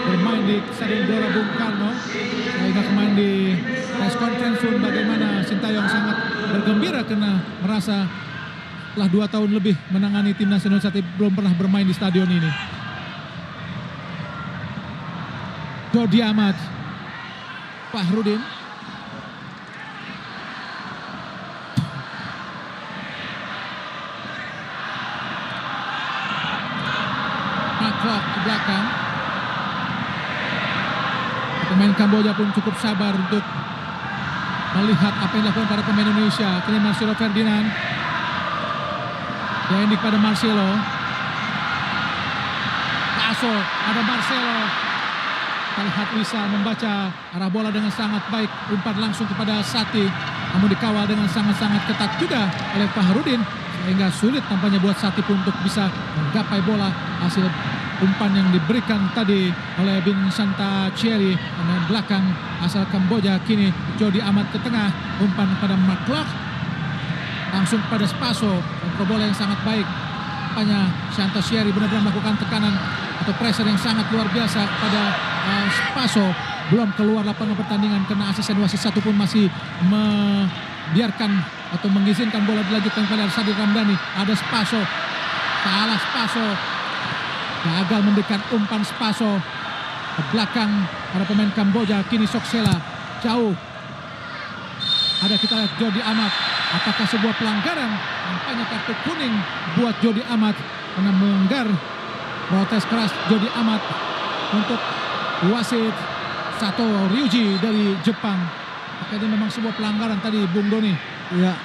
bermain di Stadion Gelora Bung Karno. Sehingga kemarin di press conference pun bagaimana Sintayong sangat bergembira karena merasa telah 2 tahun lebih menangani timnas Indonesia tapi belum pernah bermain di stadion ini. Jordi Amat, Fahrudin. Matlock ke belakang. Pemain Kamboja pun cukup sabar untuk melihat apa yang dilakukan para pemain Indonesia. Kini Marcelo Ferdinand. Dihendik pada Marcelo. Paso, ada Marcelo. Kita lihat bisa membaca arah bola dengan sangat baik. Umpan langsung kepada Sati. Namun dikawal dengan sangat-sangat ketat juga oleh Fahrudin. Sehingga sulit tampaknya buat Sati pun untuk bisa menggapai bola. Hasil umpan yang diberikan tadi oleh Bin Santa Cherry. Pemain belakang asal Kamboja. Kini Jody Amat ke tengah. Umpan kepada McClough. Langsung pada Spaso. Kontrol bola yang sangat baik. Tampaknya Santa Cherry benar-benar melakukan tekanan atau pressure yang sangat luar biasa pada Spaso. Belum keluar lapangan pertandingan karena asisten wasit satu pun masih membiarkan atau mengizinkan bola dilanjutkan pada Sadil Ramdhani. Ada Spaso, salah Spaso, gagal memberikan umpan Spaso ke belakang para pemain Kamboja. Kini Soksela jauh, ada kita lihat Jody Amat. Apakah sebuah pelanggaran? Nampaknya kartu kuning buat Jody Amat karena melanggar. Protes keras Jody Amat untuk wasit Sato Ryuji dari Jepang. Ini memang sebuah pelanggaran tadi Bung Doni. Ya,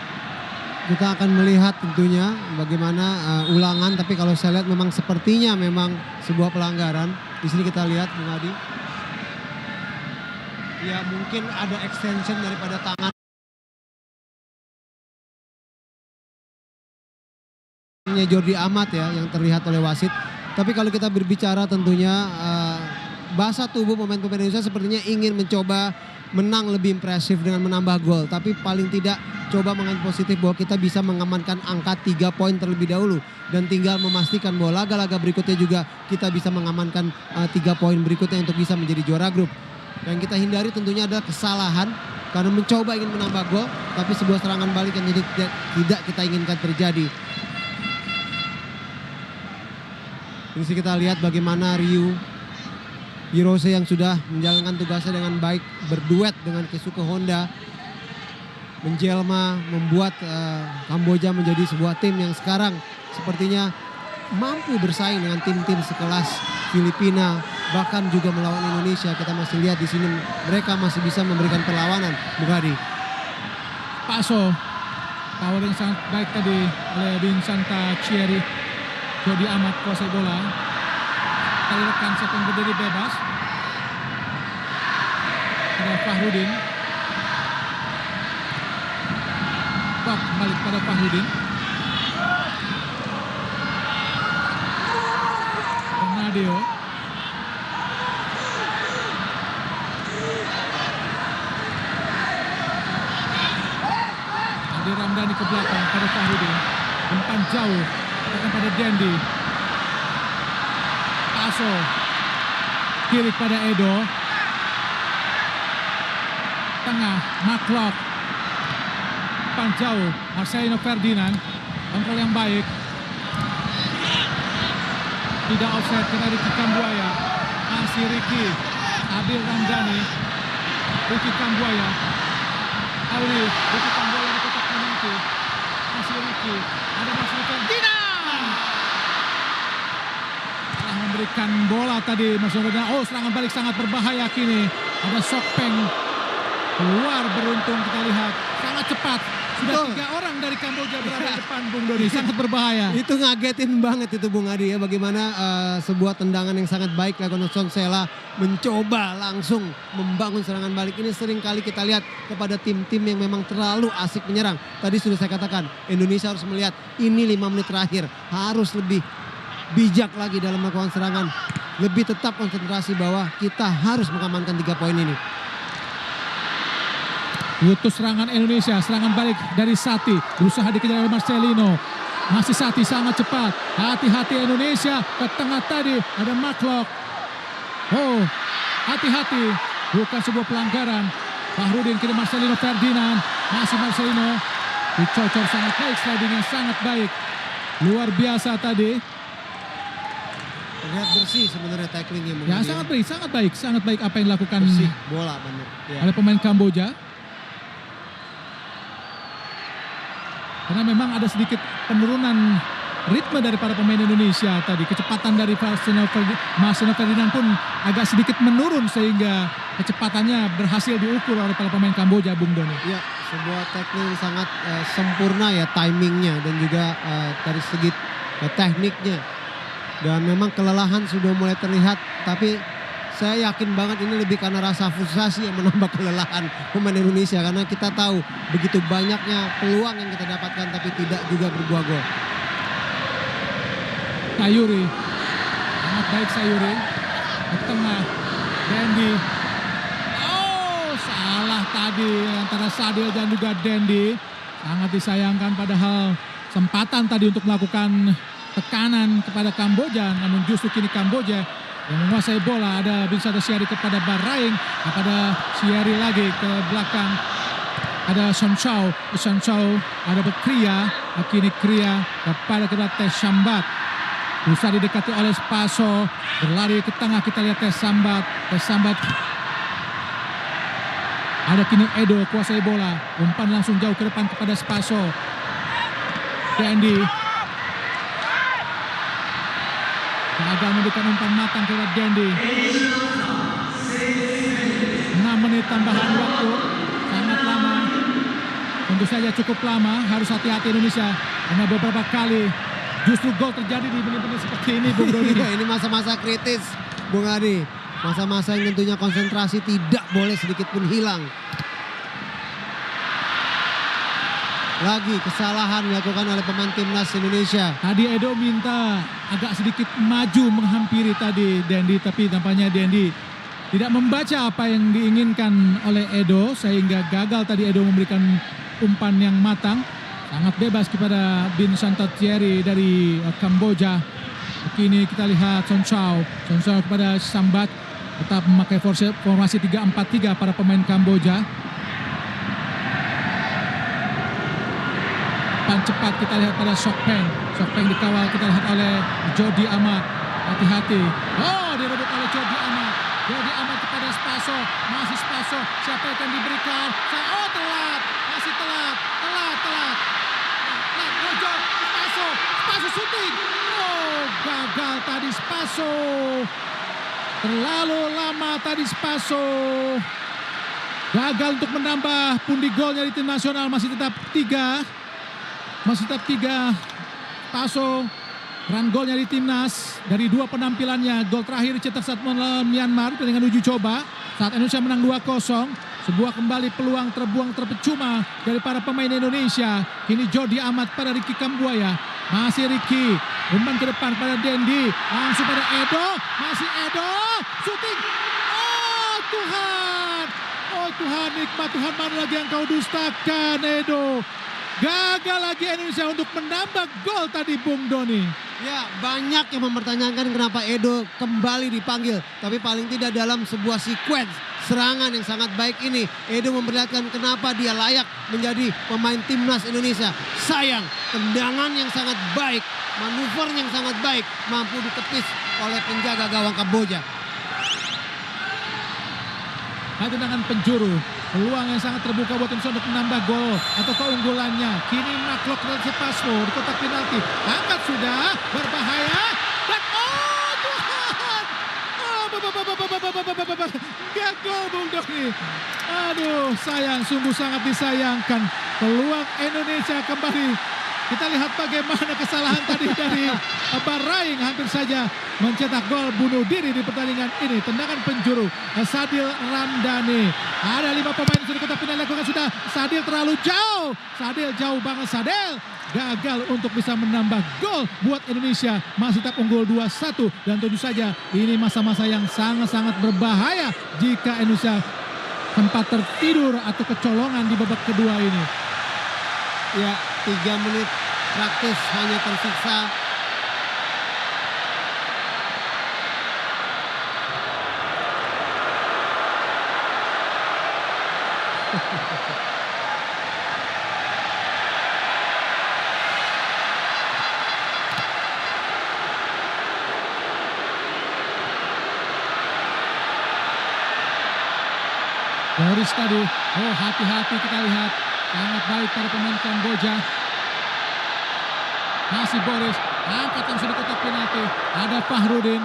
kita akan melihat tentunya bagaimana ulangan. Tapi kalau saya lihat memang sepertinya memang sebuah pelanggaran. Di sini kita lihat Bung Adi. Ya mungkin ada extension daripada tangan Jody Amat ya yang terlihat oleh wasit. Tapi kalau kita berbicara tentunya bahasa tubuh pemain-pemain Indonesia sepertinya ingin mencoba menang lebih impresif dengan menambah gol. Tapi paling tidak coba mengambil positif bahwa kita bisa mengamankan angka 3 poin terlebih dahulu. Dan tinggal memastikan bahwa laga-laga berikutnya juga kita bisa mengamankan 3 poin berikutnya untuk bisa menjadi juara grup. Yang kita hindari tentunya adalah kesalahan karena mencoba ingin menambah gol. Tapi sebuah serangan balik yang tidak kita inginkan terjadi. Ini kita lihat bagaimana Ryu Hirose yang sudah menjalankan tugasnya dengan baik, berduet dengan Keisuke Honda, menjelma, membuat Kamboja menjadi sebuah tim yang sekarang sepertinya mampu bersaing dengan tim-tim sekelas Filipina, bahkan juga melawan Indonesia. Kita masih lihat di sini mereka masih bisa memberikan perlawanan, Bung Hadi. Paso, power yang sangat baik tadi oleh Bin Santa Cherry. Jody Amat kuasai bola. Kali rekan Sekon berdiri bebas. Ada Fahrudin. Tok balik pada Fahrudin. Bernardio. Sadil Ramdhani ke belakang pada Fahrudin. Umpan jauh. Akan pada Dendi. Paso. Kiri pada Edo. Tengah McClough. Umpan jauh Marcelino Ferdinand. Kontrol yang baik. Tidak offside karena Ricky Kambuaya. Masih Ricky. Sadil Ramdhani. Ricky Kambuaya. Ricky Kambuaya di kotak penalti. Masih Ricky. Ada Marcelino Ferdinand. Memberikan bola tadi Marcelo Ferdinand. Oh, serangan balik sangat berbahaya kini. Ada Sokpeng keluar beruntung, kita lihat sangat cepat. Sudah 3 orang dari Kamboja berada di depan Bung Doni. Sangat berbahaya. Itu ngagetin banget itu Bung Adi ya. Bagaimana sebuah tendangan yang sangat baik dilakukan Sonsela mencoba langsung membangun serangan balik. Ini sering kali kita lihat kepada tim-tim yang memang terlalu asik menyerang. Tadi sudah saya katakan Indonesia harus melihat ini 5 menit terakhir harus lebih bijak lagi dalam melakukan serangan. Lebih tetap konsentrasi bahwa kita harus mengamankan 3 poin ini. Putus serangan Indonesia, serangan balik dari Sati. Berusaha dikejar oleh Marcelino. Masih Sati sangat cepat. Hati-hati Indonesia. Ke tengah tadi ada McClough. Oh, hati-hati. Bukan sebuah pelanggaran. Fahrudin kiri Marcelino Ferdinand. Masih Marcelino. Dicocor sangat baik, sliding yang sangat baik. Luar biasa tadi. Terlihat bersih sebenarnya tacklingnya. Ya sangat baik apa yang dilakukan bersih bola benar. Ya. Oleh pemain Kamboja. Karena memang ada sedikit penurunan ritme dari para pemain Indonesia tadi. Kecepatan dari Marcelino Ferdinand pun agak sedikit menurun sehingga kecepatannya berhasil diukur oleh para pemain Kamboja, Bung Doni. Ya, sebuah tackle yang sangat sempurna ya timingnya dan juga dari segi tekniknya. Dan memang kelelahan sudah mulai terlihat, tapi saya yakin banget ini lebih karena rasa frustasi yang menambah kelelahan pemain Indonesia. Karena kita tahu begitu banyaknya peluang yang kita dapatkan tapi tidak juga berbuah gol. Sayuri, sangat baik Sayuri. Ke tengah, Dendi. Oh, salah tadi antara Sadil dan juga Dendi. Sangat disayangkan, padahal kesempatan tadi untuk melakukan tekanan kepada Kamboja. Namun justru kini Kamboja yang menguasai bola. Ada bisa ada Syari kepada Baraing, kepada Syari lagi ke belakang. Ada Sonchau, ada Bekria, kini Kria kepada Teh Sambat. Berusaha didekati oleh Spaso, berlari ke tengah, kita lihat Teh Sambat. Ada kini Edo kuasai bola, umpan langsung jauh ke depan kepada Spaso. Dendi gagal memberikan umpan matang kepada Dendi. 6 menit tambahan waktu, sangat lama. Tentu saja cukup lama, harus hati-hati Indonesia karena beberapa kali justru gol terjadi di menit-menit seperti ini, Bung Doni. Ini masa-masa kritis, Bung Adi. Masa-masa yang tentunya konsentrasi tidak boleh sedikit pun hilang. Lagi kesalahan dilakukan oleh pemain timnas Indonesia. Tadi Edo minta agak sedikit maju menghampiri tadi Dendi, tapi tampaknya Dendi tidak membaca apa yang diinginkan oleh Edo sehingga gagal tadi Edo memberikan umpan yang matang. Sangat bebas kepada Bin Santathieri dari Kamboja. Kini kita lihat Sonchau kepada Sambat, tetap memakai formasi 3-4-3 para pemain Kamboja. Umpan cepat kita lihat pada Sokpeng dikawal kita lihat oleh Jody Amat. Hati-hati. Oh, direbut oleh Jody Amat kepada Spaso. Masih Spaso. Siapa yang akan diberikan? Oh, telat. Masih telat. Spaso shooting. Oh, gagal tadi Spaso. Terlalu lama tadi Spaso. Gagal untuk menambah pundi golnya di tim nasional. Masih tetap 3. Spaso run golnya di timnas dari 2 penampilannya. Gol terakhir dicetak saat melawan Myanmar dengan uji coba saat Indonesia menang 2-0. Sebuah kembali peluang terbuang terpercuma dari para pemain Indonesia. Kini Jody Amat pada Ricky Kambuaya. Masih Ricky. Umpan ke depan pada Dendi. Langsung pada Edo. Masih Edo. Shooting. Oh Tuhan, nikmat Tuhan, mana lagi yang kau dustakan Edo. Gagal lagi Indonesia untuk menambah gol tadi, Bung Doni. Ya, banyak yang mempertanyakan kenapa Edo kembali dipanggil. Tapi paling tidak dalam sebuah sequence serangan yang sangat baik ini, Edo memperlihatkan kenapa dia layak menjadi pemain timnas Indonesia. Sayang, tendangan yang sangat baik, manuver yang sangat baik, mampu ditepis oleh penjaga gawang Kamboja. Tendangan penjuru, peluang yang sangat terbuka buat Indonesia untuk menambah gol atau keunggulannya. Kini Maklok dan Spaso di kotak penalti. Angkat sudah, berbahaya. Dan oh Tuhan. Gak gol, Bung Doni. Aduh, sayang, sungguh sangat disayangkan. Peluang Indonesia kembali. Kita lihat bagaimana kesalahan tadi dari Baraing, hampir saja mencetak gol bunuh diri di pertandingan ini. Tendangan penjuru Sadil Ramdhani. Ada 5 pemain sudah kotak penalti dilakukan sudah. Sadil terlalu jauh. Sadil jauh banget. Sadil gagal untuk bisa menambah gol buat Indonesia. Masih tetap unggul 2-1 dan tentu saja ini masa-masa yang sangat-sangat berbahaya jika Indonesia sempat tertidur atau kecolongan di babak kedua ini. Ya, 3 menit praktis hanya tersiksa. Boris tadi, oh hati-hati kita lihat. Sangat baik para pemain Kamboja. Masih Boris, angkat langsung di kotak penalti. Ada Fahrudin.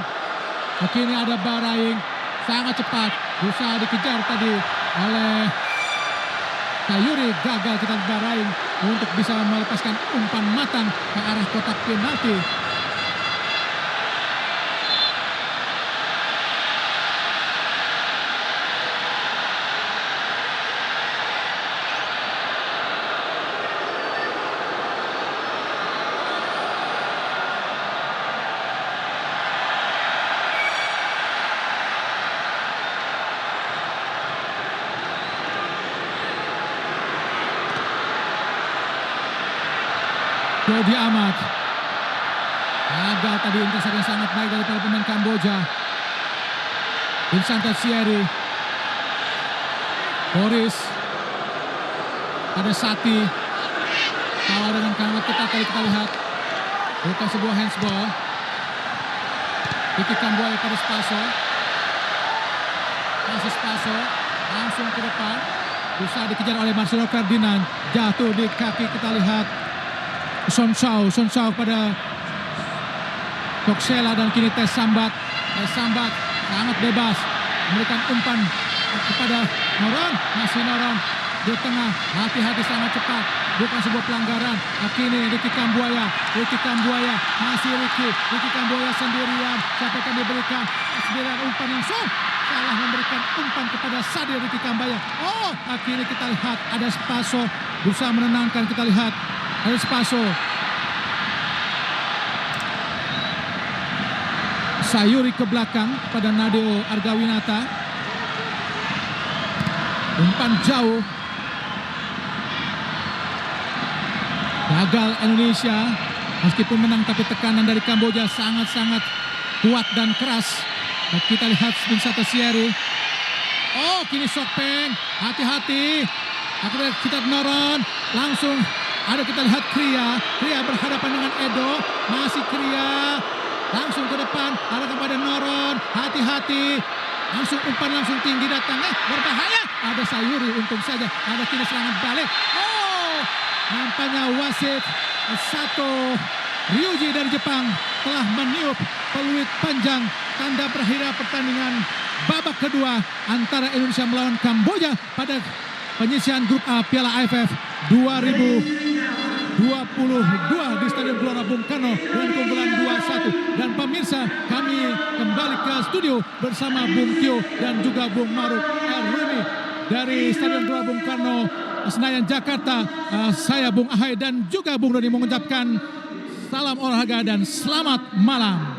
Kini ada Baraing. Sangat cepat. berusaha dikejar tadi oleh Sayuri, gagal kita barain untuk bisa melepaskan umpan matang ke arah kotak penalti. Dodi Ahmad gagal tadi, intercept yang sangat baik dari para pemain Kamboja. Vincent Thierry, Boris pada Sati, kawal dengan sangat ketat tadi kita lihat, bukan sebuah handsball. Ricky Kamboja pada Spaso, Spaso langsung ke depan, bisa dikejar oleh Marcelo Ferdinand, jatuh di kaki kita lihat. Son Sao pada Toksela dan kini Tes Sambat sangat bebas memberikan umpan kepada Noron, masih Noron di tengah, hati-hati sangat cepat, bukan sebuah pelanggaran. Kini Ricky Kamboja masih Ricky Kamboja sendirian, siapa akan diberikan sendirian umpan langsung, salah memberikan umpan kepada Sadir Ricky Kamboja. Akhirnya kita lihat ada Spaso berusaha menenangkan, kita lihat ada Spaso. Sayuri ke belakang pada Nadeo Argawinata. Umpan jauh. Gagal Indonesia. Meskipun menang tapi tekanan dari Kamboja sangat-sangat kuat dan keras. Dan kita lihat Vincent Thierry. Kini Sokpeng. Hati-hati. Akhirnya kita Noron. Langsung ada kita lihat Kria berhadapan dengan Edo, masih Kria, langsung ke depan, ada kepada Noron, hati-hati, langsung umpan langsung tinggi datang, berbahaya, ada Sayuri, untung saja, ada kini serangan balik, nampaknya wasit Sato Ryuji dari Jepang telah meniup peluit panjang, tanda berakhirnya pertandingan babak kedua antara Indonesia melawan Kamboja pada penyisihan grup A Piala AFF 2022 di Stadion Gelora Bung Karno dengan keunggulan 2-1. Dan pemirsa, kami kembali ke studio bersama Bung Tio dan juga Bung Maruk Rumi dari Stadion Gelora Bung Karno, Senayan, Jakarta. Saya Bung Ahai dan juga Bung Doni mengucapkan salam olahraga dan selamat malam.